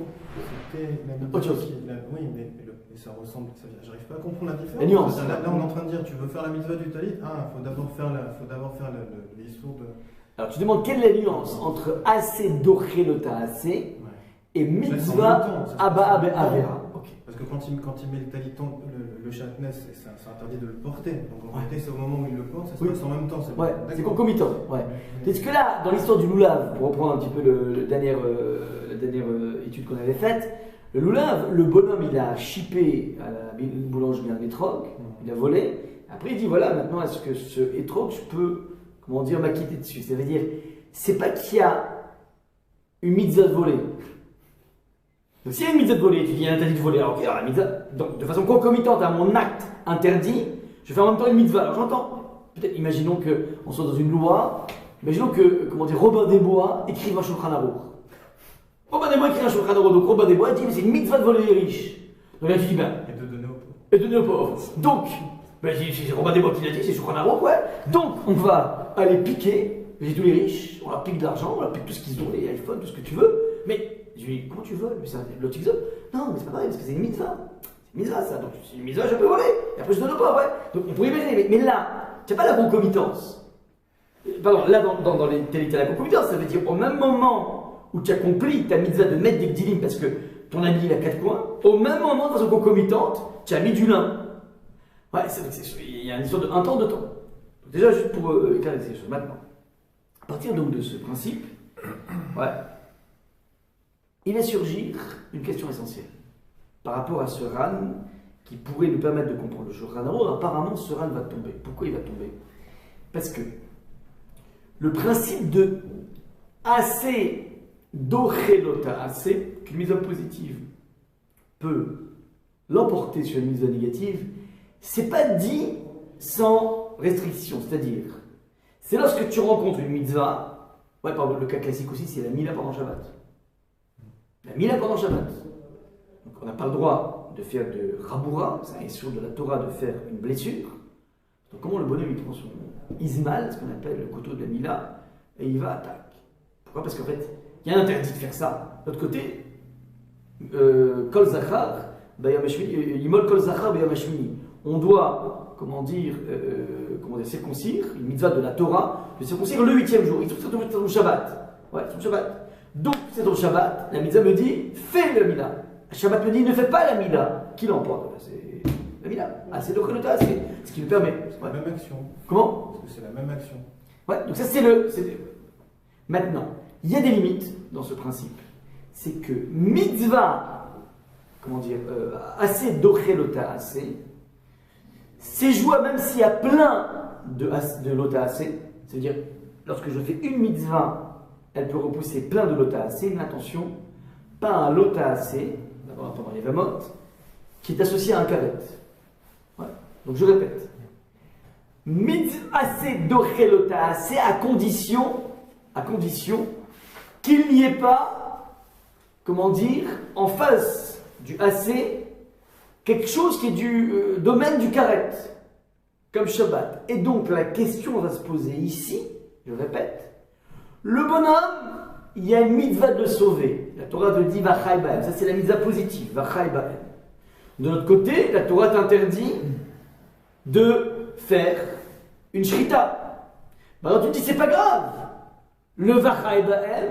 c'était la mitzvah. Oui, mais ça ressemble. J'arrive pas à comprendre la différence. La nuance. Là, on est en train de dire, tu veux faire la mitzvah du talit, il faut d'abord faire l'histoire de. Alors, tu demandes quelle est la nuance entre assez doré le assez et mitzvah abba avera. Parce que quand il met le taliton, le shatnez, c'est interdit de le porter. Donc en réalité, c'est au moment où il le porte, ça se passe en même temps. C'est concomitant. Est-ce que là, dans l'histoire du loulav, pour reprendre un petit peu la dernière étude qu'on avait faite, le loulav, le bonhomme, il a chippé à la boulangerie un étrog, il a volé. Après, il dit voilà, maintenant, est-ce que ce étrog, je peux, m'acquitter dessus? Ça veut dire, c'est pas qu'il y a une mitzvah de voler. Donc s'il y a une mitzvah de voler, tu dis il y a un interdit de voler, alors ok, alors la mitzvah, donc de façon concomitante à mon acte interdit, je fais en même temps une mitzvah. Alors j'entends, peut-être, imaginons qu'on soit dans une loi, imaginons que, Robin des Bois écrive un Shulchan Aruch. Robin des Bois écrit un Shulchan Aruch, donc Robin des Bois dit mais c'est une mitzvah de voler les riches. Donc là tu dis et de donner aux pauvres. Et de donner aux pauvres. Donc, c'est Robin des Bois qui l'a dit, c'est Shulchan Aruch, Donc on va aller piquer, j'ai tous les riches, on leur pique de l'argent, on leur pique tout ce qu'ils ont, les iPhones, tout ce que tu veux, mais. Je lui dis, comment tu voles? Mais c'est l'autre exode. Non, mais c'est pas pareil, parce que c'est une mitzvah. C'est une mitzvah, ça. Donc, c'est une mitzvah, je peux voler. Et après, je donne pas, Donc, on pourrait imaginer. Mais là, tu n'as pas la concomitance. Pardon, là, dans les télé, tu as la concomitance. Ça veut dire, au même moment où tu accomplis ta mitzvah de mettre des gdilim, parce que ton habit, il a 4 coins, au même moment, de façon concomitante, tu as mis du lin. Il y a une histoire de un temps, 2 temps. Donc, déjà, juste pour éclairer ces choses. Maintenant, À partir donc de ce principe, ouais, il va surgir une question essentielle par rapport à ce ran qui pourrait nous permettre de comprendre le Shulchan Aruch. Apparemment, ce ran va tomber. Pourquoi il va tomber? Parce que le principe de assez d'ochelota, assez, qu'une mise positive peut l'emporter sur une mise négative, c'est pas dit sans restriction. C'est-à-dire, c'est lorsque tu rencontres une mitzvah, ouais, par exemple, le cas classique aussi, c'est la mila pendant Shabbat. La mila pendant Shabbat. Donc, on n'a pas le droit de faire de raboura, c'est un issur de la Torah de faire une blessure. Donc, comment le bonhomme il prend son ismal, ce qu'on appelle le couteau de la mila, et il va attaquer. Pourquoi? Parce qu'en fait, il y a un interdit de faire ça. De l'autre côté, kol zachar, yimol kol zachar b'yamashmini. On doit, comment dire, circoncire, une mitzvah de la Torah, de circoncire le 8e jour. Il trouve ça au Shabbat. Ouais, c'est au Shabbat. Donc, c'est au Shabbat, la mitzvah me dit, fais la mila. Shabbat me dit, ne fais pas la mila. Qui l'emporte? C'est la mila. Ah, c'est l'ochelota, c'est ce qui nous permet. C'est la même action. Comment? Parce que c'est la même action. Ouais, donc ça c'est le. Maintenant, il y a des limites dans ce principe. C'est que mitzvah, comment dire, assez d'ochelota assez, c'est jouable même s'il y a plein de lota assez. C'est-à-dire, lorsque je fais une mitzvah, elle peut repousser plein de lota assez, mais attention, pas un lota assez, d'abord pendant les vamot, qui est associé à un karet. Ouais. Donc je répète. Mitzvah assez d'ochelota assez à condition qu'il n'y ait pas, comment dire, en face du assez, quelque chose qui est du domaine du karet, comme Shabbat. Et donc la question va se poser ici, je répète, le bonhomme, il y a une mitzvah de le sauver. La Torah te dit vachai ba'em, ça c'est la mitzvah positive, vachai ba'em. De l'autre côté, la Torah t'interdit de faire une shrita. Alors tu te dis c'est pas grave. Le vachai ba'em,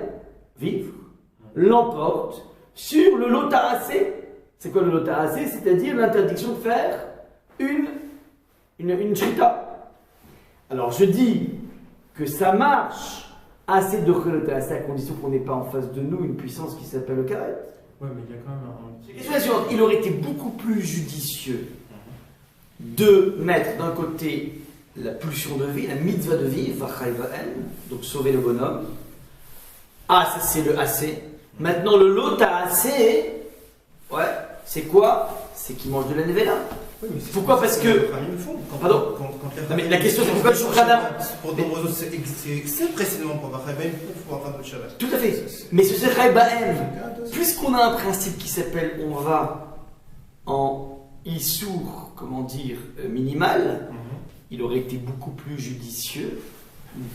vivre, l'emporte sur le lota assez. C'est quoi le lota assez? C'est-à-dire l'interdiction de faire une shrita. Alors je dis que ça marche assez de lota assez à condition qu'on n'ait pas en face de nous une puissance qui s'appelle le karet. Ouais, mais il y a quand même un. Question la suivante. Il aurait été beaucoup plus judicieux de mettre d'un côté la pulsion de vie, la mitzvah de vie, vachai ba'em, donc sauver le bonhomme. Ah, ça c'est le assez. Maintenant le lota assez, ouais, c'est quoi? C'est qu'il mange de la nevela. Oui, pourquoi? Parce que. Pardon. Non, mais la question c'est pourquoi le Shulchan Aruch. Pour de nombreux autres, c'est précisément pour vachai ba'em pour pouvoir faire notre Shabbat. Tout à fait. Mais ce vachai ba'em, puisqu'on a un principe qui s'appelle on va en issour, comment dire, minimal, il aurait été beaucoup plus judicieux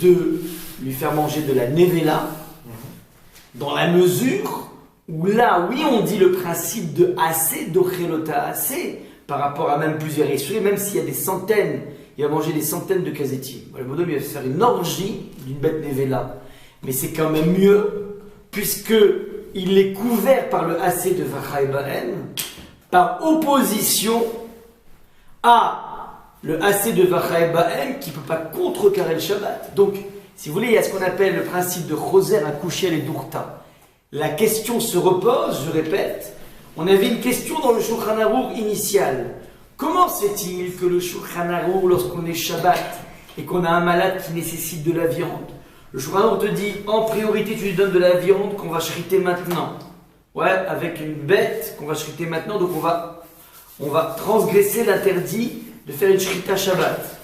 de lui faire manger de la nevela, dans la mesure où là, oui, on dit le principe de assez, d'ochelota assez, par rapport à même plusieurs issues, même s'il y a des centaines, il va manger des centaines de kazetim. Le bonhomme, il va se faire une orgie d'une bête nevela. Mais c'est quand même mieux, puisque il est couvert par le assez de vachai ba'em, par opposition à le assez de vachai ba'em qui ne peut pas contrecarrer le Shabbat. Donc, si vous voulez, il y a ce qu'on appelle le principe de choser à coucher les dourta. La question se repose, je répète, on avait une question dans le Shulchan Aruch initial. Comment se fait-il que le Shulchan Aruch, lorsqu'on est Shabbat et qu'on a un malade qui nécessite de la viande, le Shulchan Aruch te dit, en priorité, tu lui donnes de la viande qu'on va shriter maintenant. Ouais, avec une bête qu'on va shriter maintenant, donc on va transgresser l'interdit de faire une shrita Shabbat.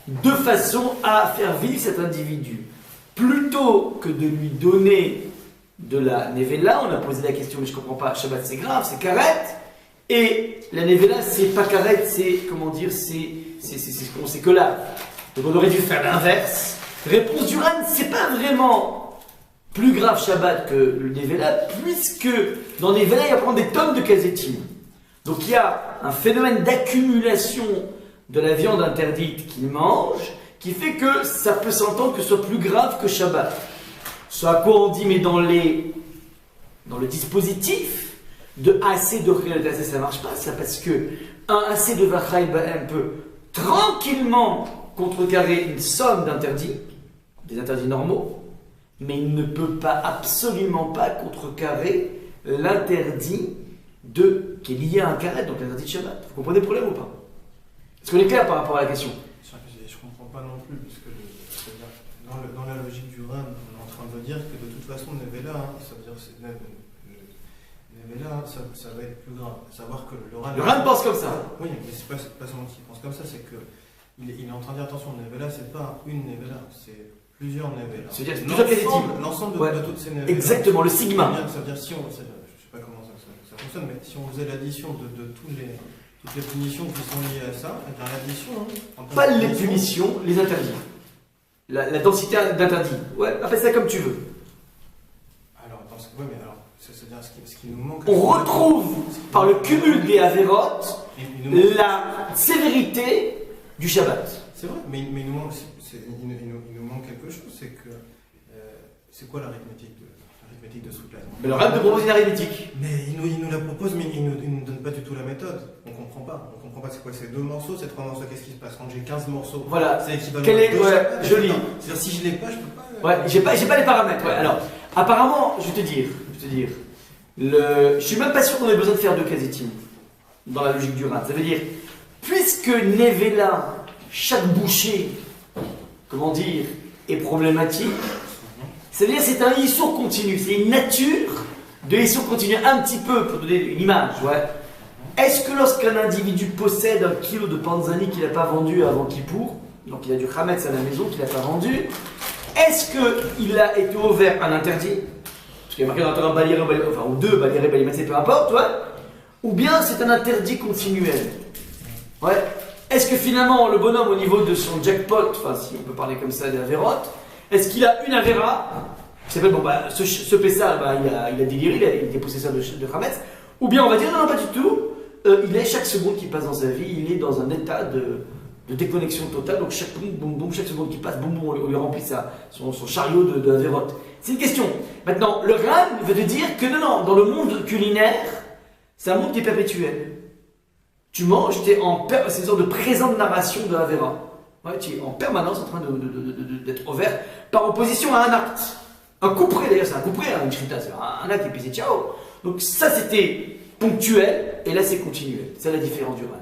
De façon à faire vivre cet individu. Plutôt que de lui donner de la nevela, on a posé la question, mais je ne comprends pas, Shabbat c'est grave, c'est karet, et la nevela c'est pas karet, c'est, comment dire, c'est que là. Donc on aurait dû faire l'inverse. Réponse du Ran, c'est pas vraiment plus grave Shabbat que le nevela, puisque dans nevela il va prendre des tonnes de kazetim. Donc il y a un phénomène d'accumulation de la viande interdite qu'il mange, qui fait que ça peut s'entendre que ce soit plus grave que Shabbat. Ce à quoi on dit, mais dans le dispositif de assez de assez, ça ne marche pas, ça, parce que un assez de vachai ba'em peut tranquillement contrecarrer une somme d'interdits, des interdits normaux, mais il ne peut pas, absolument pas contrecarrer l'interdit qui est lié à un karet, donc l'interdit de Shabbat. Vous comprenez le problème ou pas? Est-ce qu'on est clair par rapport à la question? Je comprends pas non plus, parce que c'est-à-dire, dans la logique du Ran, on est en train de dire que de toute façon, Nevela, ça veut dire que Nevela, ça va être plus grave. Savoir que le Ran. Le Ran pense comme ça. Oui, mais c'est pas seulement qu'il pense comme ça, c'est que il est en train de dire attention, Nevela, c'est pas une Nevela, c'est plusieurs Nevela. C'est-à-dire plusieurs Kézitim. L'ensemble de toutes ces Nevela. Exactement, le sigma. Ça veut dire si on. Je sais pas comment ça fonctionne, mais si on faisait l'addition de toutes les punitions qui sont liées à ça, et bien l'addition. Pas les punitions, les interdits. La densité d'interdits. Ouais, appelle ça comme tu veux. Alors, attends, ouais, mais alors, c'est-à-dire ce qui nous manque. On retrouve, par le cumul des Avérotes, la sévérité du Shabbat. C'est vrai, mais il nous manque, il nous manque quelque chose, c'est que. C'est quoi l'arithmétique de Soutlan? Mais le Ran te propose une arithmétique. Mais il nous la propose, mais il nous donne pas du tout la méthode. On comprend pas. On comprend pas c'est quoi, c'est 2 morceaux, c'est 3 morceaux, qu'est-ce qui se passe quand j'ai 15 morceaux? Voilà. C'est équivalent. Quel est, ouais, joli. C'est-à-dire si je l'ai pas, je peux pas. Ouais, j'ai pas les paramètres. Ouais. Alors, apparemment, je vais te dire, je suis même pas sûr qu'on ait besoin de faire 2 Kézitim dans la logique du Ran. Ça veut dire, puisque Nevela, chaque bouchée, comment dire, est problématique. Ça veut dire que c'est un issour continu, c'est une nature de issour continu, un petit peu, pour donner une image, ouais. Est-ce que lorsqu'un individu possède 1 kilo de panzani qu'il n'a pas vendu avant Kippour, donc il a du Hametz à la maison qu'il n'a pas vendu, est-ce qu'il a été ouvert un interdit? Parce qu'il y a marqué dans la Torah baliré, enfin, ou 2 baliré, balimatzé, peu importe, ouais. Ou bien c'est un interdit continuel. Ouais. Est-ce que finalement le bonhomme au niveau de son jackpot, enfin si on peut parler comme ça d'Avérote, est-ce qu'il a une Avera qui s'appelle, bon bah, ce Pessah, bah, il a déliré, il est possesseur de Hametz, ou bien on va dire non, pas du tout, il est chaque seconde qui passe dans sa vie, il est dans un état de déconnexion totale, donc chaque seconde qui passe, on lui remplit son chariot de Avérote. C'est une question. Maintenant, le Ran veut te dire que non, dans le monde culinaire, c'est un monde qui est perpétuel. Tu manges, c'est une sorte de présente narration de Avera. Ouais, tu es en permanence en train d'être ouvert par opposition à un acte. Un couperet d'ailleurs, c'est un couperet, une shrita, c'est un acte et puis c'est ciao. Donc ça c'était ponctuel et là c'est continuel. C'est la différence du Ran.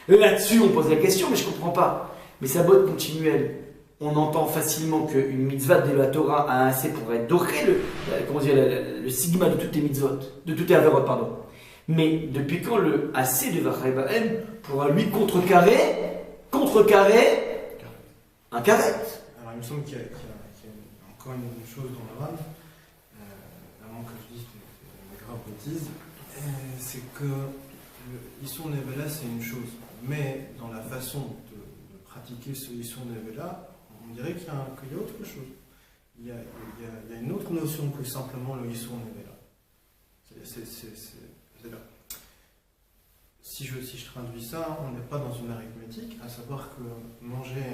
Là-dessus on pose la question mais je ne comprends pas. Mais ça doit être continuel. On entend facilement qu'une mitzvah de la Torah a assez pour être doré le sigma de toutes les mitzvot, de toutes les avérotes, pardon. Mais depuis quand le assez de Vachai Bahem pourra lui contrecarrer un karet? Alors il me semble qu'il y a encore une chose dans le Ran, avant que je dise des graves bêtises, c'est que l'Issour Nevela c'est une chose, mais dans la façon de pratiquer ce Issour Nevela, on dirait qu'il y a autre chose. Il y a une autre notion que simplement le Issour Nevela. C'est-à-dire, si je traduis ça, on n'est pas dans une arithmétique, à savoir que manger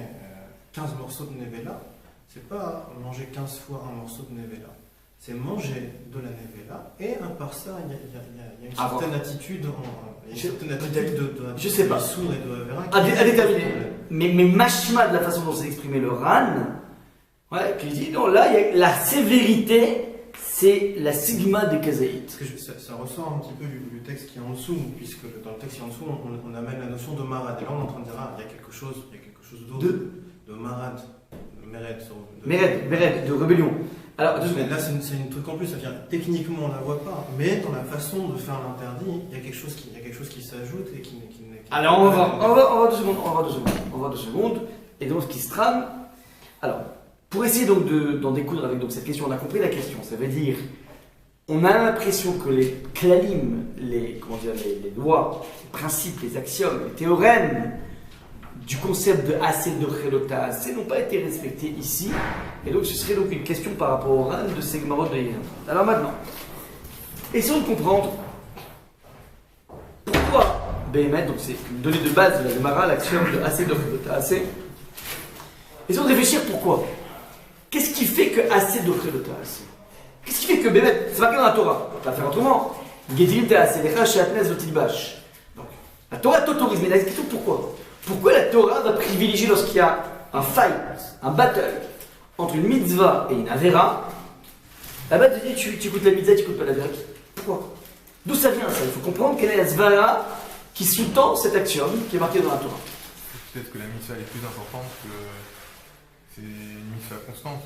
15 morceaux de Nevela, c'est pas manger 15 fois un morceau de Nevela. C'est manger de la Nevela, et à part ça, il y a une certaine attitude je sais pas. Sourd et de Avera à déterminer. Mais machma de la façon dont s'est exprimé le Ran, ouais, qui dit non, là, il y a la sévérité, c'est la sigma des Kazaïtes. Parce que ça ressort un petit peu du texte qui est en dessous, puisque dans le texte qui est en dessous, on amène la notion de marad. Et là, on est en train de dire, il y a quelque chose d'autre. De marad, de Mered, de rébellion. Alors, mais là, c'est un truc en plus, c'est-à-dire techniquement on ne la voit pas, mais dans la façon de faire l'interdit, il y a quelque chose qui s'ajoute et qui alors on va 2 secondes, et donc ce qui se trame. Alors, pour essayer donc d'en découdre avec donc cette question, on a compris la question, ça veut dire, on a l'impression que les klalim, les lois, les principes, les axiomes, les théorèmes du concept de assez de relota assez n'ont pas été respectés ici, et donc ce serait donc une question par rapport au Ran de Segmarot de Yéhan. Alors maintenant, essayons de comprendre pourquoi Béhémet, donc c'est une donnée de base de la Gemara, l'axiome de assez de relota assez. Essayons de réfléchir pourquoi. Qu'est-ce qui fait que assez de relota assez? Qu'est-ce qui fait que Béhémet, c'est marqué dans la Torah, on va faire autrement, Gedirim te assez, lecha she'atnez lotilbash. Donc la Torah t'autorise, mais la question pourquoi? Pourquoi la Torah va privilégier lorsqu'il y a un fight, un battle, entre une mitzvah et une avera, là-bas tu dis tu écoutes la mitzvah, tu écoutes pas la avera. Pourquoi? D'où ça vient ça? Il faut comprendre quelle est la zvara qui sous-tend cet axiome qui est marqué dans la Torah. Peut-être que la mitzvah est plus importante que c'est une mitzvah constante.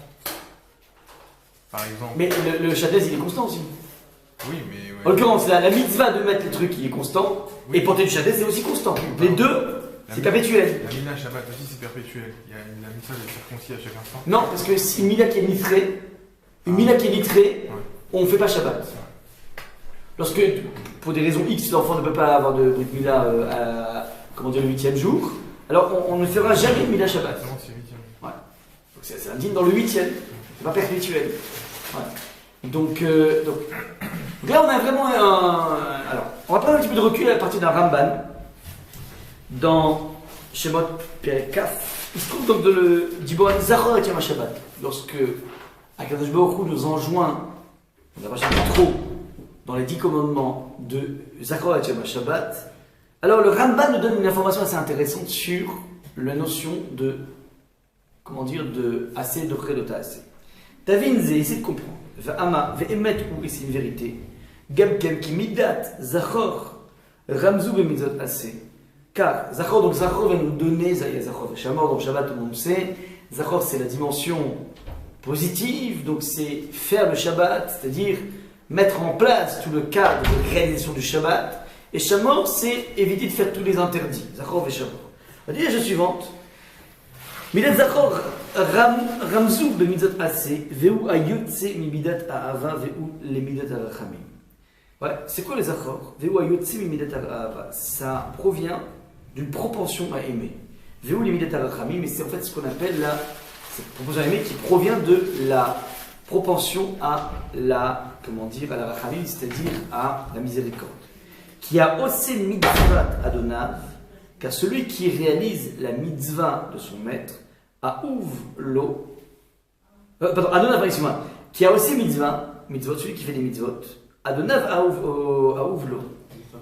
Par exemple. Mais le shadez il est constant aussi. Oui, mais. Ouais. En l'occurrence, la mitzvah de mettre les trucs il est constant, Oui. et porter du shadez c'est aussi constant. Donc, les deux, c'est perpétuel. La Mina Shabbat aussi c'est perpétuel. Il y a la mitzvah de circoncis à chaque instant. Non, parce que si une mina qui est nitrée, on ne fait pas Shabbat. Lorsque, pour des raisons X, l'enfant ne peut pas avoir de brit mila le 8e jour, alors on ne fera jamais une mila Shabbat. Non, c'est 8e. Ouais. Donc c'est indigne dans le 8e, c'est pas perpétuel. Ouais. Donc là on a vraiment alors, on va prendre un petit peu de recul à partir d'un Ramban dans Shemot Perek Kaf. Il se trouve donc dans le Diboran Zachor et Yom Shabbat. Lorsque Akadosh Baruch Hu nous enjoint, on n'a pas jamais trop dans les 10 commandements de Zachor et Yom Shabbat, alors le Ramban nous donne une information assez intéressante sur la notion de, de assez de Chelota assez. Davinze, essaie de comprendre. Va'ama, ve'emet ou, et c'est une vérité. Gamkem ki midat, Zachor, Ramzou bemitzot assez. Car Zachor va nous donner, Zachor, Shamor, donc Shabbat, tout le monde sait. Zachor, c'est la dimension positive, donc c'est faire le Shabbat, c'est-à-dire mettre en place tout le cadre de réalisation du Shabbat. Et Shamor, c'est éviter de faire tous les interdits. Zachor et Shamor. La chose suivante. Midat Zachor, Ramzou bemitzot assez, ve'u ayotse mi midat ha'ava, ve'u le midat ha'rachamim. Ouais, c'est quoi les Zachor? Ve'u ayotse mi midat ha'ava. Ça provient d'une propension à aimer. Ve'u le midat ha'rachamim, mais c'est en fait ce qu'on appelle cette propension à aimer qui provient de la propension à la rachamim, c'est-à-dire à la miséricorde. Qui a osé mitzvat Adonav, car celui qui réalise la mitzvah de son maître, Adonav, excuse-moi, qui a aussi mitzvot, celui qui fait des mitzvot, Adonav aouv lo.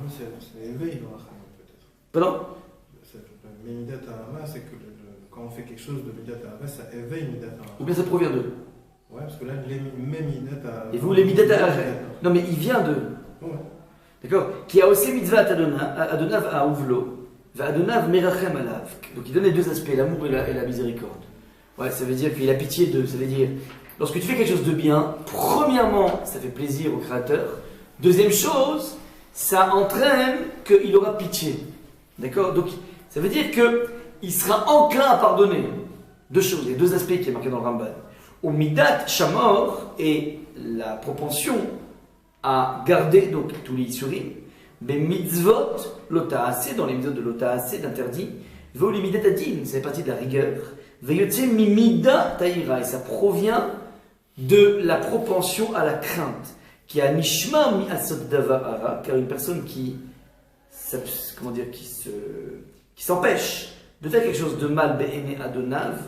C'est éveil dans la rachamim peut-être. Pardon? Le midat ha'ava, c'est que quand on fait quelque chose de midat ha'ava, ça éveille midat ha'ava. Ou bien ça provient d'eux? Ouais, parce que là, les mêmes midat ha'ava. Et vous, les midat ha'ava? Non, mais il vient d'eux. Ouais. D'accord? Qui a aussi mitzvah Adonav aouvlo, va Adonav merachem alav. Donc il donne les deux aspects, l'amour et la miséricorde. Ouais, ça veut dire qu'il a pitié d'eux. Ça veut dire, lorsque tu fais quelque chose de bien, premièrement, ça fait plaisir au Créateur. Deuxième chose, ça entraîne qu'il aura pitié. D'accord? Donc ça veut dire qu'il sera enclin à pardonner. Deux choses, il y a deux aspects qui est marqué dans le Ramban. Au midat shamor et la propension à garder donc tous les isurim, mais mitzvot, l'ota'asé, dans les mitzvot de l'ota'asé, d'interdit, veut les midat adin, c'est partie de la rigueur, veyotse mimida ta'ira, et ça provient de la propension à la crainte, qui a nishma mi asot davara, car une personne qui s'empêche de faire quelque chose de mal, be'ene adonav,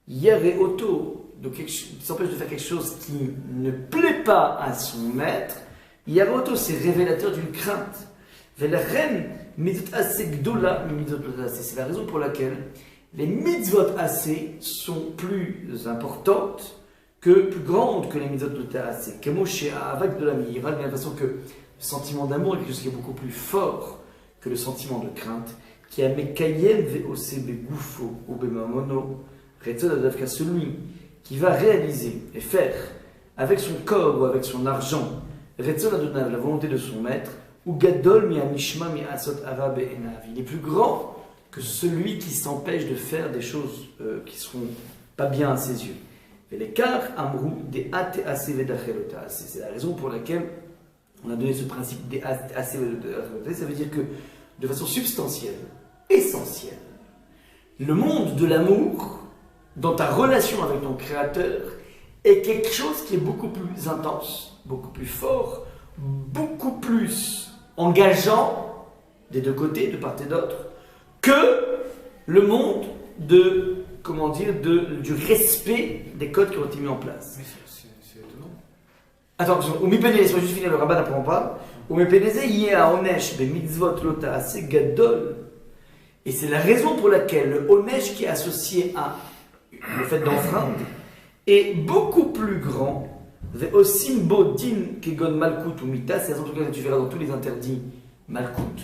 yere auto, donc qui s'empêche de faire quelque chose qui ne plaît pas à son maître, Yaroto, c'est révélateur d'une crainte. C'est la raison pour laquelle les mitzvot assez sont plus importantes, plus grandes que les mitzvot assez. Avec de la mira, de la façon que le sentiment d'amour est quelque chose qui est beaucoup plus fort que le sentiment de crainte. Qui a mekayem ve'osebe gufo ou bemamono, car celui qui va réaliser et faire avec son corps ou avec son argent, Retzon Adonav, la volonté de son maître, ou Gadol mi anishma mi asot ara be'enav. Il est plus grand que celui qui s'empêche de faire des choses qui seront pas bien à ses yeux. Et l'écart amrou des ate ase vedachelota. C'est la raison pour laquelle on a donné ce principe des ate ase vedachelota. Ça veut dire que de façon substantielle, essentielle, le monde de l'amour, dans ta relation avec ton Créateur, est quelque chose qui est beaucoup plus intense, beaucoup plus fort, beaucoup plus engageant des deux côtés, de part et d'autre, que le monde du respect des codes qui ont été mis en place. Mais c'est étonnant. Attention, ou mipénézé, laisse-moi juste finir le rabat, n'apprends pas. Ou mipénézé, yé a onesh, be mitzvot lota assez gadol. Et c'est la raison pour laquelle le onesh qui est associé à le fait d'enfreindre est beaucoup plus grand. Ve'osim bo din kegon malkut ou mita, c'est la raison pour laquelle tu verras dans tous les interdits malkut,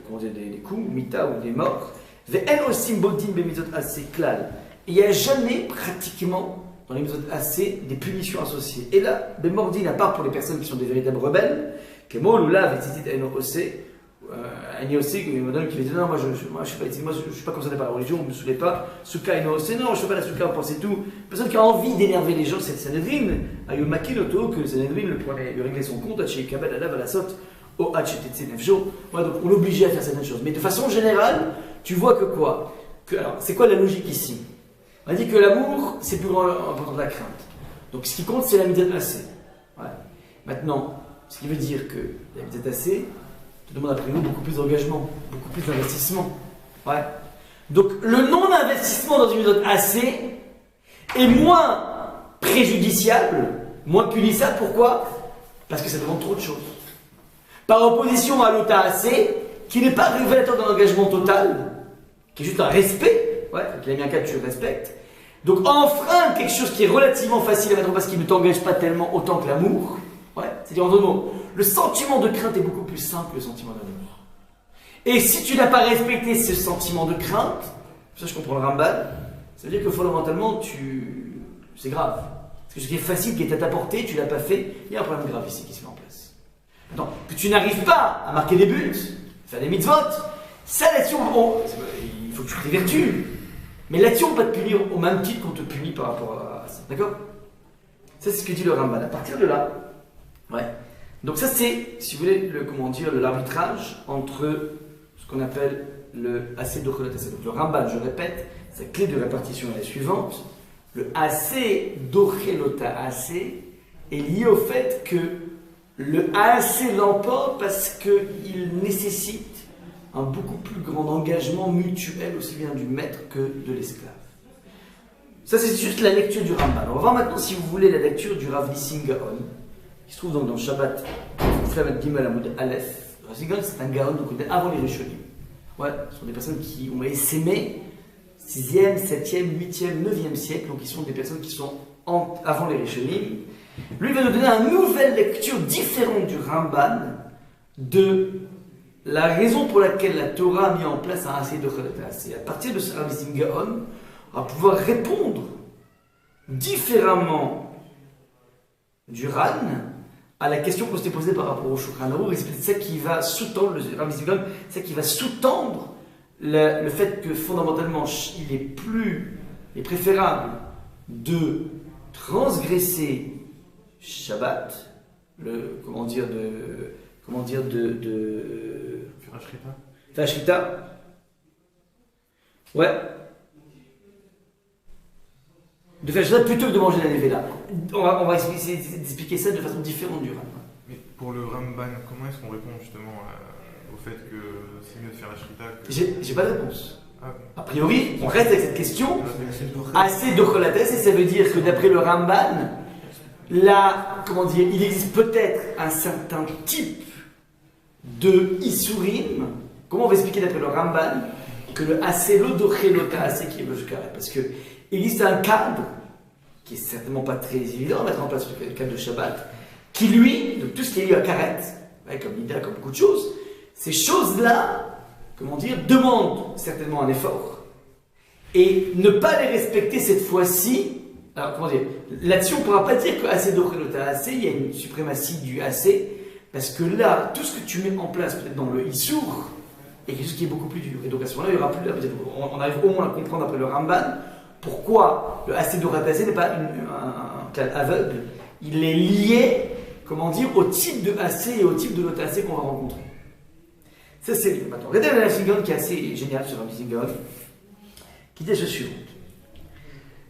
comment dire, des coups, mita ou des morts. Ve'en osim bo din bemizot assez klal. Il n'y a jamais pratiquement dans les méthodes assez des punitions associées. Et là, bemordin, à part pour les personnes qui sont des véritables rebelles, que moi, lula, ve'tzitit eno osé, aussi, madame qui me dit non, moi je suis pas concerné par la religion, vous ne me saoulez pas. Souka et non, c'est non, je ne fais pas la souka, vous pensez tout. Personne qui a envie d'énerver les gens, c'est le Sanhedrin. Ayou Makin Oto, que le Sanhedrin lui réglait son compte, Haché Kabel Alav à la sotte, au HTTC 9 jours. Donc on l'obligeait à faire certaines choses. Mais de façon générale, tu vois que quoi alors, c'est quoi la logique ici? On a dit que l'amour, c'est plus important que la crainte. Donc ce qui compte, c'est la mitzvah assez. Ouais. Maintenant, ce qui veut dire que la mitzvah assez te demande après nous beaucoup plus d'engagement, beaucoup plus d'investissement. Ouais. Donc le non-investissement dans une méthode assez est moins préjudiciable, moins punissable. Pourquoi? Parce que ça demande trop de choses. Par opposition à l'ota assez, qui n'est pas révélateur d'un engagement total, qui est juste un respect. Ouais, donc il a mis un cas que tu respectes. Donc enfreindre quelque chose qui est relativement facile à mettre en place, qui ne t'engage pas tellement autant que l'amour. Ouais, c'est-à-dire en d'autres mots, le sentiment de crainte est beaucoup plus simple que le sentiment d'amour. Et si tu n'as pas respecté ce sentiment de crainte, ça je comprends le Ramban, ça veut dire que fondamentalement, c'est grave. Parce que ce qui est facile, qui est à ta portée, tu ne l'as pas fait, il y a un problème grave ici qui se met en place. Maintenant, que tu n'arrives pas à marquer des buts, faire des mitzvot, ça là-dessus, il faut que tu t'évertues. Mais là-dessus, on ne va pas te punir au même titre qu'on te punit par rapport à ça. D'accord? Ça, c'est ce que dit le Ramban. À partir de là, ouais. Donc ça c'est, si vous voulez, l'arbitrage entre ce qu'on appelle le assez docholot assez. Donc le Ramban, je répète, sa clé de répartition est la suivante. Le assez docholota assez est lié au fait que le assez l'emporte parce qu'il nécessite un beaucoup plus grand engagement mutuel aussi bien du maître que de l'esclave. Ça c'est juste la lecture du Ramban. On va voir maintenant, si vous voulez, la lecture du Rav Nissim Gaon, qui se trouve donc dans le Shabbat, Flamet Gimel Amoud Aleph. Rav Nissim Gaon, c'est un Gaon donc avant les Rishonim. Ouais, ce sont des personnes qui ont essaimé 6e, 7e, 8e, 9e siècle, donc ils sont des personnes qui sont avant les Rishonim. Lui va nous donner une nouvelle lecture différente du Ramban de la raison pour laquelle la Torah a mis en place un assez de Cholat. À partir de ce Rav Nissim Gaon, on va pouvoir répondre différemment du Ran à la question qu'on s'était posée par rapport au Shulchan Aruch. Et c'est ça qui va sous-tendre, le Rav Nissim Gaon, c'est ça qui va sous-tendre le fait que fondamentalement il est préférable de transgresser Shabbat, faire Shrita. Ouais. De faire Shabbat plutôt que de manger la nevela. On va essayer d'expliquer ça de façon différente du Ramban. Mais pour le Ramban, comment est-ce qu'on répond justement au fait que c'est mieux de faire la Shrita que... J'ai pas de réponse. Ah, A priori, on reste avec cette question. Assez de Cholates, et ça veut dire que d'après le Ramban, là, il existe peut-être un certain type de Isurim. Comment on va expliquer d'après le Ramban que le assez l'odochelota assez qui est le carré? Parce que il existe un cadre qui est certainement pas très évident à mettre en place, le cadre de Shabbat, qui lui, donc tout ce qui est lié à Karet, comme l'idée, comme beaucoup de choses, ces choses-là, demandent certainement un effort. Et ne pas les respecter cette fois-ci, alors là-dessus on ne pourra pas dire que assez d'ochelota assez, il y a une suprématie du assez, parce que là, tout ce que tu mets en place peut-être dans le Issour, est quelque chose qui est beaucoup plus dur. Et donc à ce moment-là, il y aura plus, on arrive au moins à comprendre après le Ramban, pourquoi le assez d'ochelota assez n'est pas un cas aveugle, il est lié, au type de assez et au type de l'ota assez qu'on va rencontrer. Ça c'est lui. Maintenant, regardez la Singon qui est assez génial sur un Singon, qui dit ce suivant,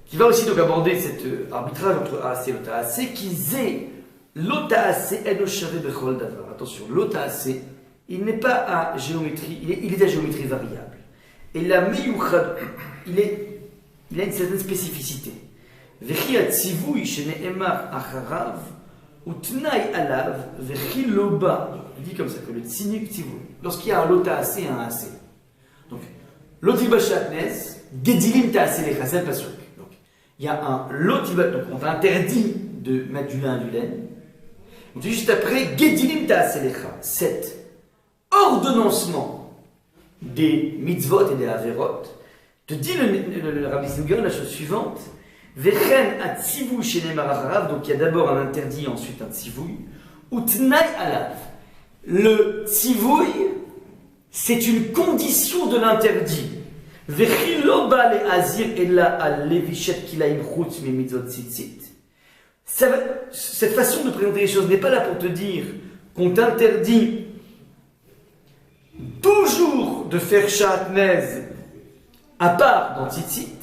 qui va aussi donc aborder cet arbitrage entre AC et l'ota AC, qui zé l'ota AC et le charé bechol davar. Attention, l'ota AC, il n'est pas à géométrie, il est à géométrie variable. Et la meyuchad, il a une certaine spécificité. Vechi atzivui shene'emar acharav utnai alav vechi loba. Il dit comme ça que le tzinik tzivui, lorsqu'il y a un lota AC et un AC. Donc, lotiba shatnez, gedilim ta AC les chasel pasuk. Donc, il y a un lotibat, donc on t'interdit de mettre du lin et du laine. On dit juste après, Gedilim ta'aselecha, cet ordonnancement des mitzvot et des averot, te dit le Rabbi Singer la chose suivante, Vechen atzivou chez les maracharav, donc il y a d'abord un interdit, ensuite un tzivouy, ou tnaï alav. Le tzivouy, c'est une condition de l'interdit. Vechi lo ba le azir ella al levishet kilaim chutz mi mitzvot tzitzit. Cette façon de présenter les choses n'est pas là pour te dire qu'on t'interdit toujours de faire shatnez à part dans tzitzit.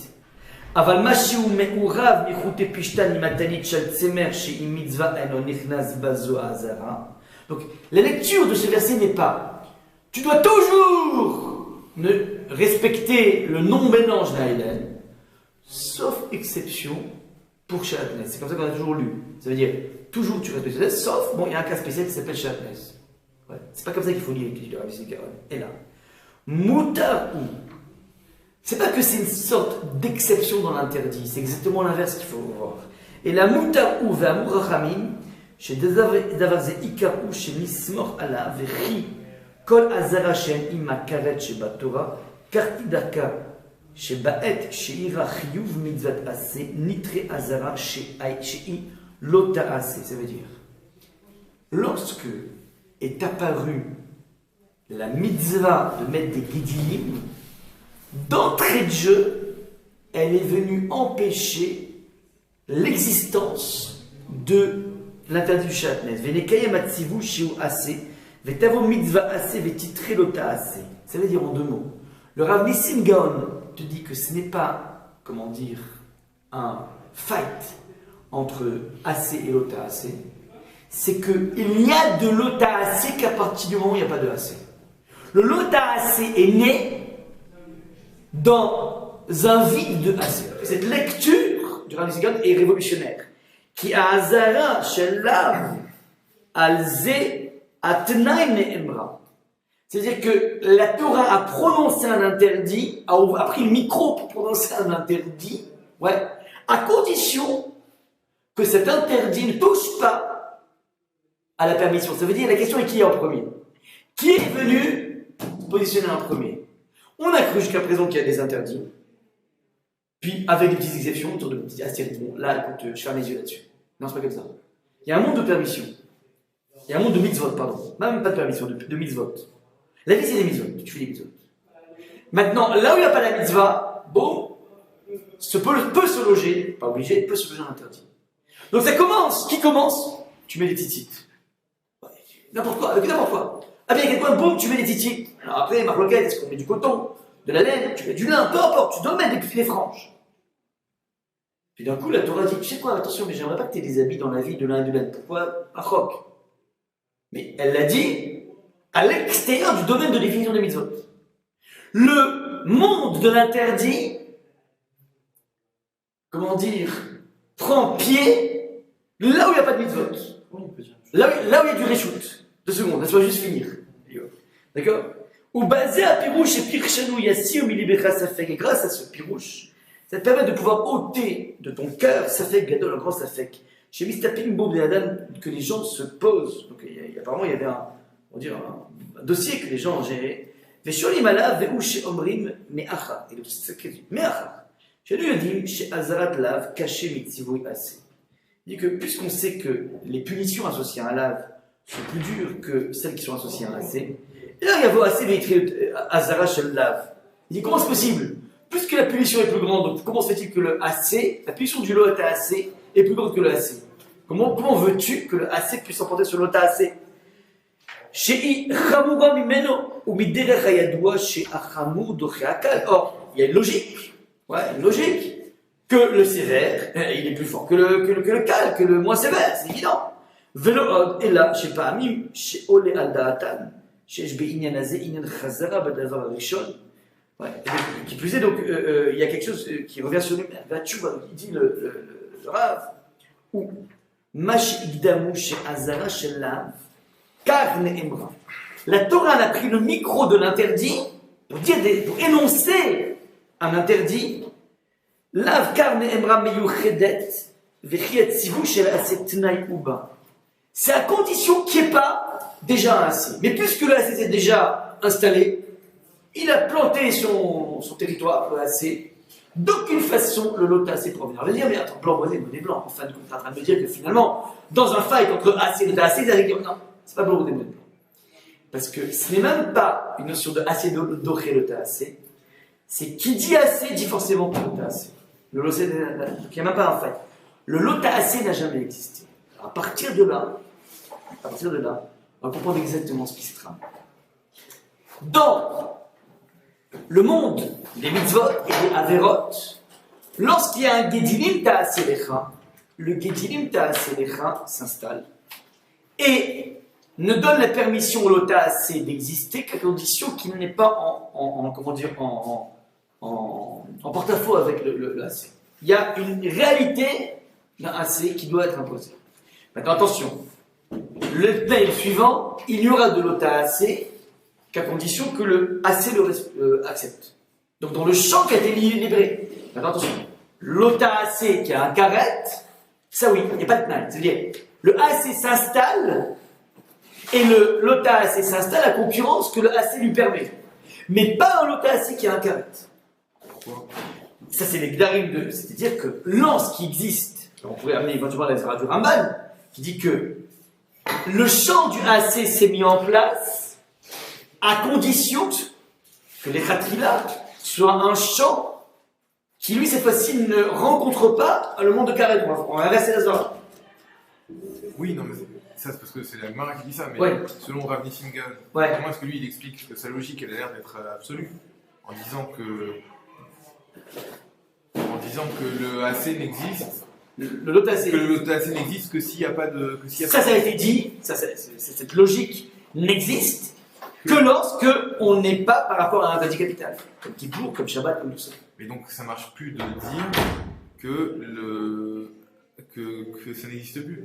Aval mashi u me'urav michute pishtan imatanit shal tzemer she'im mitzvah eno nichnas bazo azara. Donc la lecture de ce verset n'est pas tu dois toujours respecter le non-mélange d'Aïlen, sauf exception pour Shatnez. C'est comme ça qu'on a toujours lu. Ça veut dire, toujours tu respectes Shatnez, sauf, bon, il y a un cas spécial qui s'appelle Shatnez. Ouais. C'est pas comme ça qu'il faut lire le Rabbi Singer. Et là, Moutar ou. C'est pas que c'est une sorte d'exception dans l'interdit, c'est exactement l'inverse qu'il faut voir. Et la Moutar ou va Mourachamim, chez Davarze Ikaru, chez Mismor Allah, Vechi, Kol Azara Shem Ima Karet chez Batora, Kartidaka. Chez Baet, chez Ira Chiyuv Mitzvat Ase, Nitre Azara, chez I Lota Ase. Ça veut dire, lorsque est apparue la mitzvah de mettre des guidilim, d'entrée de jeu, elle est venue empêcher l'existence de l'interdit du Shatnez. Venekayem Atzivu Shiu Ase, Vetavo Mitzvah Ase, Vetitre Lota Ase. Ça veut dire en deux mots. Le Rav Nissim Gaon te dit que ce n'est pas, comment dire, un fight entre AC et Lota AC, c'est qu'il n'y a de Lota AC qu'à partir du moment où il n'y a pas de AC. Le Lota AC est né dans un vide de AC. Cette lecture du Rav Nissim Gaon est révolutionnaire. Qui a Azara Shelav Alze Atnaï Ne'emra. C'est-à-dire que la Torah a prononcé un interdit, a pris le micro pour prononcer un interdit, ouais, à condition que cet interdit ne touche pas à la permission. Ça veut dire, la question est qui est en premier? Qui est venu positionner en premier? On a cru jusqu'à présent qu'il y a des interdits, puis avec des petites exceptions, autour de petits astérisques. Bon, là, écoute, je ferme les yeux là-dessus. Non, c'est pas comme ça. Il y a un monde de permission. Il y a un monde de mitzvot, pardon. Même pas de permission, de mitzvot. La vie, c'est des mitzvot. Tu fais des mitzvot. Maintenant, là où il n'y a pas la mitzvah, bon, peut se loger, pas obligé, peut se loger en interdit. Donc ça commence. Qui commence? Tu mets des titites. N'importe quoi, avec n'importe quoi. Ah bien, quelqu'un, boum, tu mets des titites. Alors après, marloquette, est-ce qu'on met du coton, de la laine, tu mets du lin, peu importe, tu dois mettre des franges. Puis d'un coup, la Torah dit, tu sais quoi, attention, mais j'aimerais pas que tu aies des habits dans la vie de lin et de laine. Pourquoi? Un roc. Mais elle l'a dit à l'extérieur du domaine de définition des mitzvot. Le monde de l'interdit, comment dire, prend pied là où il n'y a pas de mitzvot. Là où il y a du reshoot. 2 secondes, laisse-moi juste finir. D'accord? Ou basé à pirouche et pirchenou yassi au milibecha safek. Et grâce à ce pirouche, ça te permet de pouvoir ôter de ton cœur safek gadol, un grand safek. Chez Mistapin Bob de Adam, que les gens se posent. Donc apparemment, il y avait un dossier que les gens ont géré. Vesholim alav ve'ush omrim me'acha. Et le sacré dit me'acha. Chez lui, il dit chez Azarat lav caché mitzivui assez. Il dit que puisqu'on sait que les punitions associées à un lave sont plus dures que celles qui sont associées à un assez, et là, il y a assez d'écrit Azarat shel lav. Il dit comment c'est possible? Puisque la punition est plus grande, donc comment se fait-il que le assez, la punition du lot à assez, est plus grande que le assez? Comment veux-tu que le assez puisse s'emporter sur l'autre assez? Or, il y a une logique, que le sévère, il est plus fort que le calme, que le moins sévère, c'est évident. Et là, je sais pas, Amim, chez Ole al-Da'atan, chez Shbe Inyan Azé, Inyan Chazara, Badavar Rishon. Qui plus est, donc, il y a quelque chose qui revient sur lui, il dit le Rav, ou Mash Igdamu chez Azara chez Lav. La Torah a pris le micro de l'interdit pour énoncer un interdit. Lav karne emra meyuchedet, vechiet sivu shel aset tnai uba. C'est à condition qu'il n'y ait pas déjà un AC. Mais puisque le AC s'est déjà installé, il a planté son territoire, le AC. D'aucune façon, le lot AC pourra venir. On va dire, mais attends, blanc, bonnet blanc. En fin de compte, tu es en train de me dire que finalement, dans un fight entre AC et lot AC, ils allaient dire non, c'est pas blanc, bonnet blanc. Parce que ce n'est même pas une notion de AC doré, lot AC. C'est qui dit AC dit forcément que lot AC. Le lot AC, il n'y a même pas un fight. Le lot AC n'a jamais existé. À partir de là, on va comprendre exactement ce qui se trame. Dans le monde des mitzvot et des averot, lorsqu'il y a un Gedilim Ta'aselecha, le Gedilim Ta'aselecha s'installe et ne donne la permission au Lota AC d'exister qu'à condition qu'il n'est pas en porte-à-faux avec le AC. Il y a une réalité d'un AC qui doit être imposée. Maintenant, attention, le mail suivant, il y aura de Lota AC qu'à condition que le AC le accepte. Donc, dans le champ qui a été libéré. Maintenant, attention, Lota AC qui a un carré, ça oui, il n'y a pas de mal. C'est-à-dire, le AC s'installe et le Lota AC s'installe à concurrence que le AC lui permet. Mais pas un Lota AC qui a un carré. Pourquoi? Ça, c'est les gdarim c'est-à-dire que lorsqu'il existe, on pourrait amener éventuellement la Zara du Ramban, qui dit que le champ du AC s'est mis en place à condition que les Khatrila soient un champ qui, lui, cette fois-ci, ne rencontre pas le monde de Karet. On va inverser la Zara. Oui, non, mais ça, c'est parce que c'est la Gemara qui dit ça, mais ouais. Selon Rav Nissim Gad, comment est-ce que lui, il explique que sa logique, elle a l'air d'être absolue, en disant que le AC n'existe. Le lot AC. Que le lot AC n'existe que s'il n'y a pas de. Ça a été dit, cette logique n'existe que lorsque on n'est pas par rapport à un interdit capital. Comme Kippour, comme Shabbat, comme tout ça. Mais donc ça marche plus de dire que ça n'existe plus.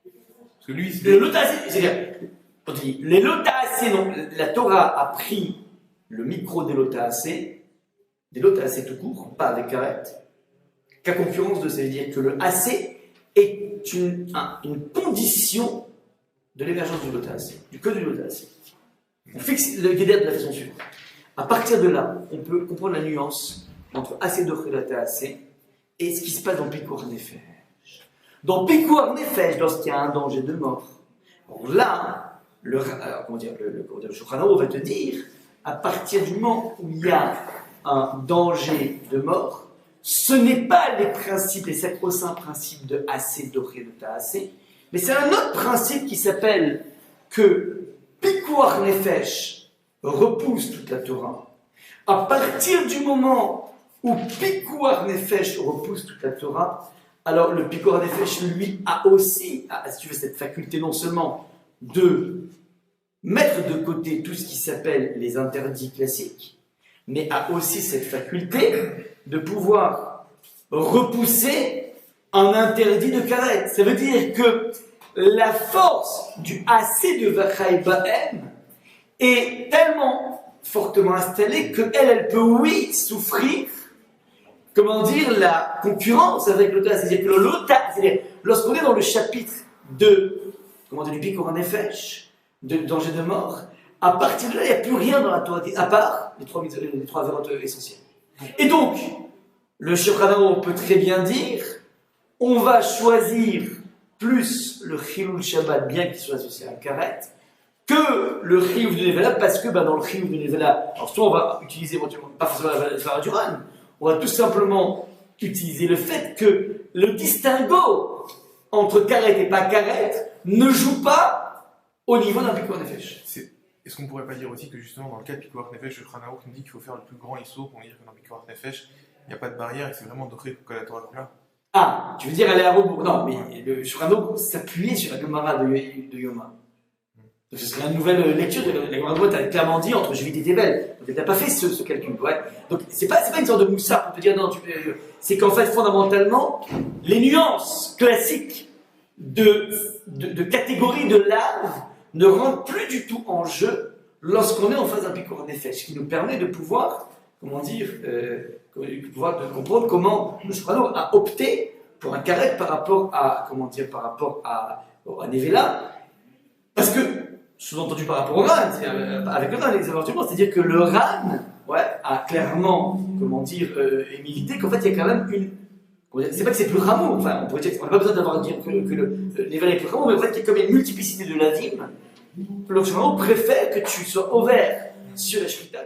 Parce que lui, c'est. Le lot AC, c'est-à-dire, on dit, les lots AC, non, la Torah a pris le micro des lots AC, des lots AC tout court, pas avec carrette. Qu'à concurrence de ça veut dire que le AC est une condition de l'émergence du lot AC, du code du lot AC. On fixe le guédère de la façon suivante. À partir de là, on peut comprendre la nuance entre AC de et AC et ce qui se passe dans Pikuar Nefesh. Dans Pikuar Nefesh, lorsqu'il y a un danger de mort, bon là, le Shulchan Aruch va te dire, à partir du moment où il y a un danger de mort, ce n'est pas les principes, les sacro-saints principes de AC, doré, de AC, mais c'est un autre principe qui s'appelle que Pikuar Nefesh repousse toute la Torah. À partir du moment où Pikuar Nefesh repousse toute la Torah, alors le Pikuar Nefesh, lui, a aussi, si tu veux, cette faculté non seulement de mettre de côté tout ce qui s'appelle les interdits classiques, mais a aussi cette faculté de pouvoir repousser un interdit de karet. Ça veut dire que la force du AC de Vachai Bahem est tellement fortement installée qu'elle peut, oui, souffrir, comment dire, la concurrence avec le Lota. C'est-à-dire que le Lota, c'est-à-dire, lorsqu'on est dans le chapitre de, du Pikuar Nefesh, de danger de mort, à partir de là, il n'y a plus rien dans la Torah, à part les trois avérotes essentielles. Et donc, le Shulchan Aruch peut très bien dire, on va choisir plus le Chilul Shabbat, bien qu'il soit associé à un karet, que le Chiyuv du Nevela, parce que dans le Chiyuv du Nevela, alors soit on va utiliser éventuellement, pas forcément la Svara du Ran, on va tout simplement utiliser le fait que le distinguo entre karet et pas karet ne joue pas au niveau d'un Pikuar Nefesh. Est-ce qu'on ne pourrait pas dire aussi que justement dans le cas de Pikuar Nefesh, le Shulchan Aruch nous dit qu'il faut faire le plus grand ISO pour dire que dans Pikuar Nefesh, il n'y a pas de barrière et que c'est vraiment doré pour que la Torah là. Ah, tu veux dire aller à rebours? Non, mais le Shulchan Aruch s'appuyait sur la Gemara de Yoma. Donc ce serait une nouvelle lecture de la Gemara. Tu as clairement dit entre Juvit et Tevel. Donc tu n'as pas fait ce calcul. Ouais. Donc c'est pas une sorte de moussard pour te dire non, c'est qu'en fait fondamentalement, les nuances classiques de catégorie de l'art ne rentrent plus du tout en jeu lorsqu'on est en phase d'un Pikuar Nefesh, qui nous permet de pouvoir comment dire, pouvoir de comprendre comment le Shulchan Aruch a opté pour un karet par rapport à, comment dire, par rapport à Nevela, parce que, sous-entendu par rapport au Ran, avec le Ran, c'est-à-dire que le Ran, a clairement, comment dire, milité qu'en fait il y a quand même une. C'est pas que c'est plus rameau, enfin, on pourrait dire qu'on n'a pas besoin d'avoir dire que le Nevela est plus rameau, mais en fait il y a comme une multiplicité de lavim. Le Shulchan Aruch préfère que tu sois ouvert sur la Shkita.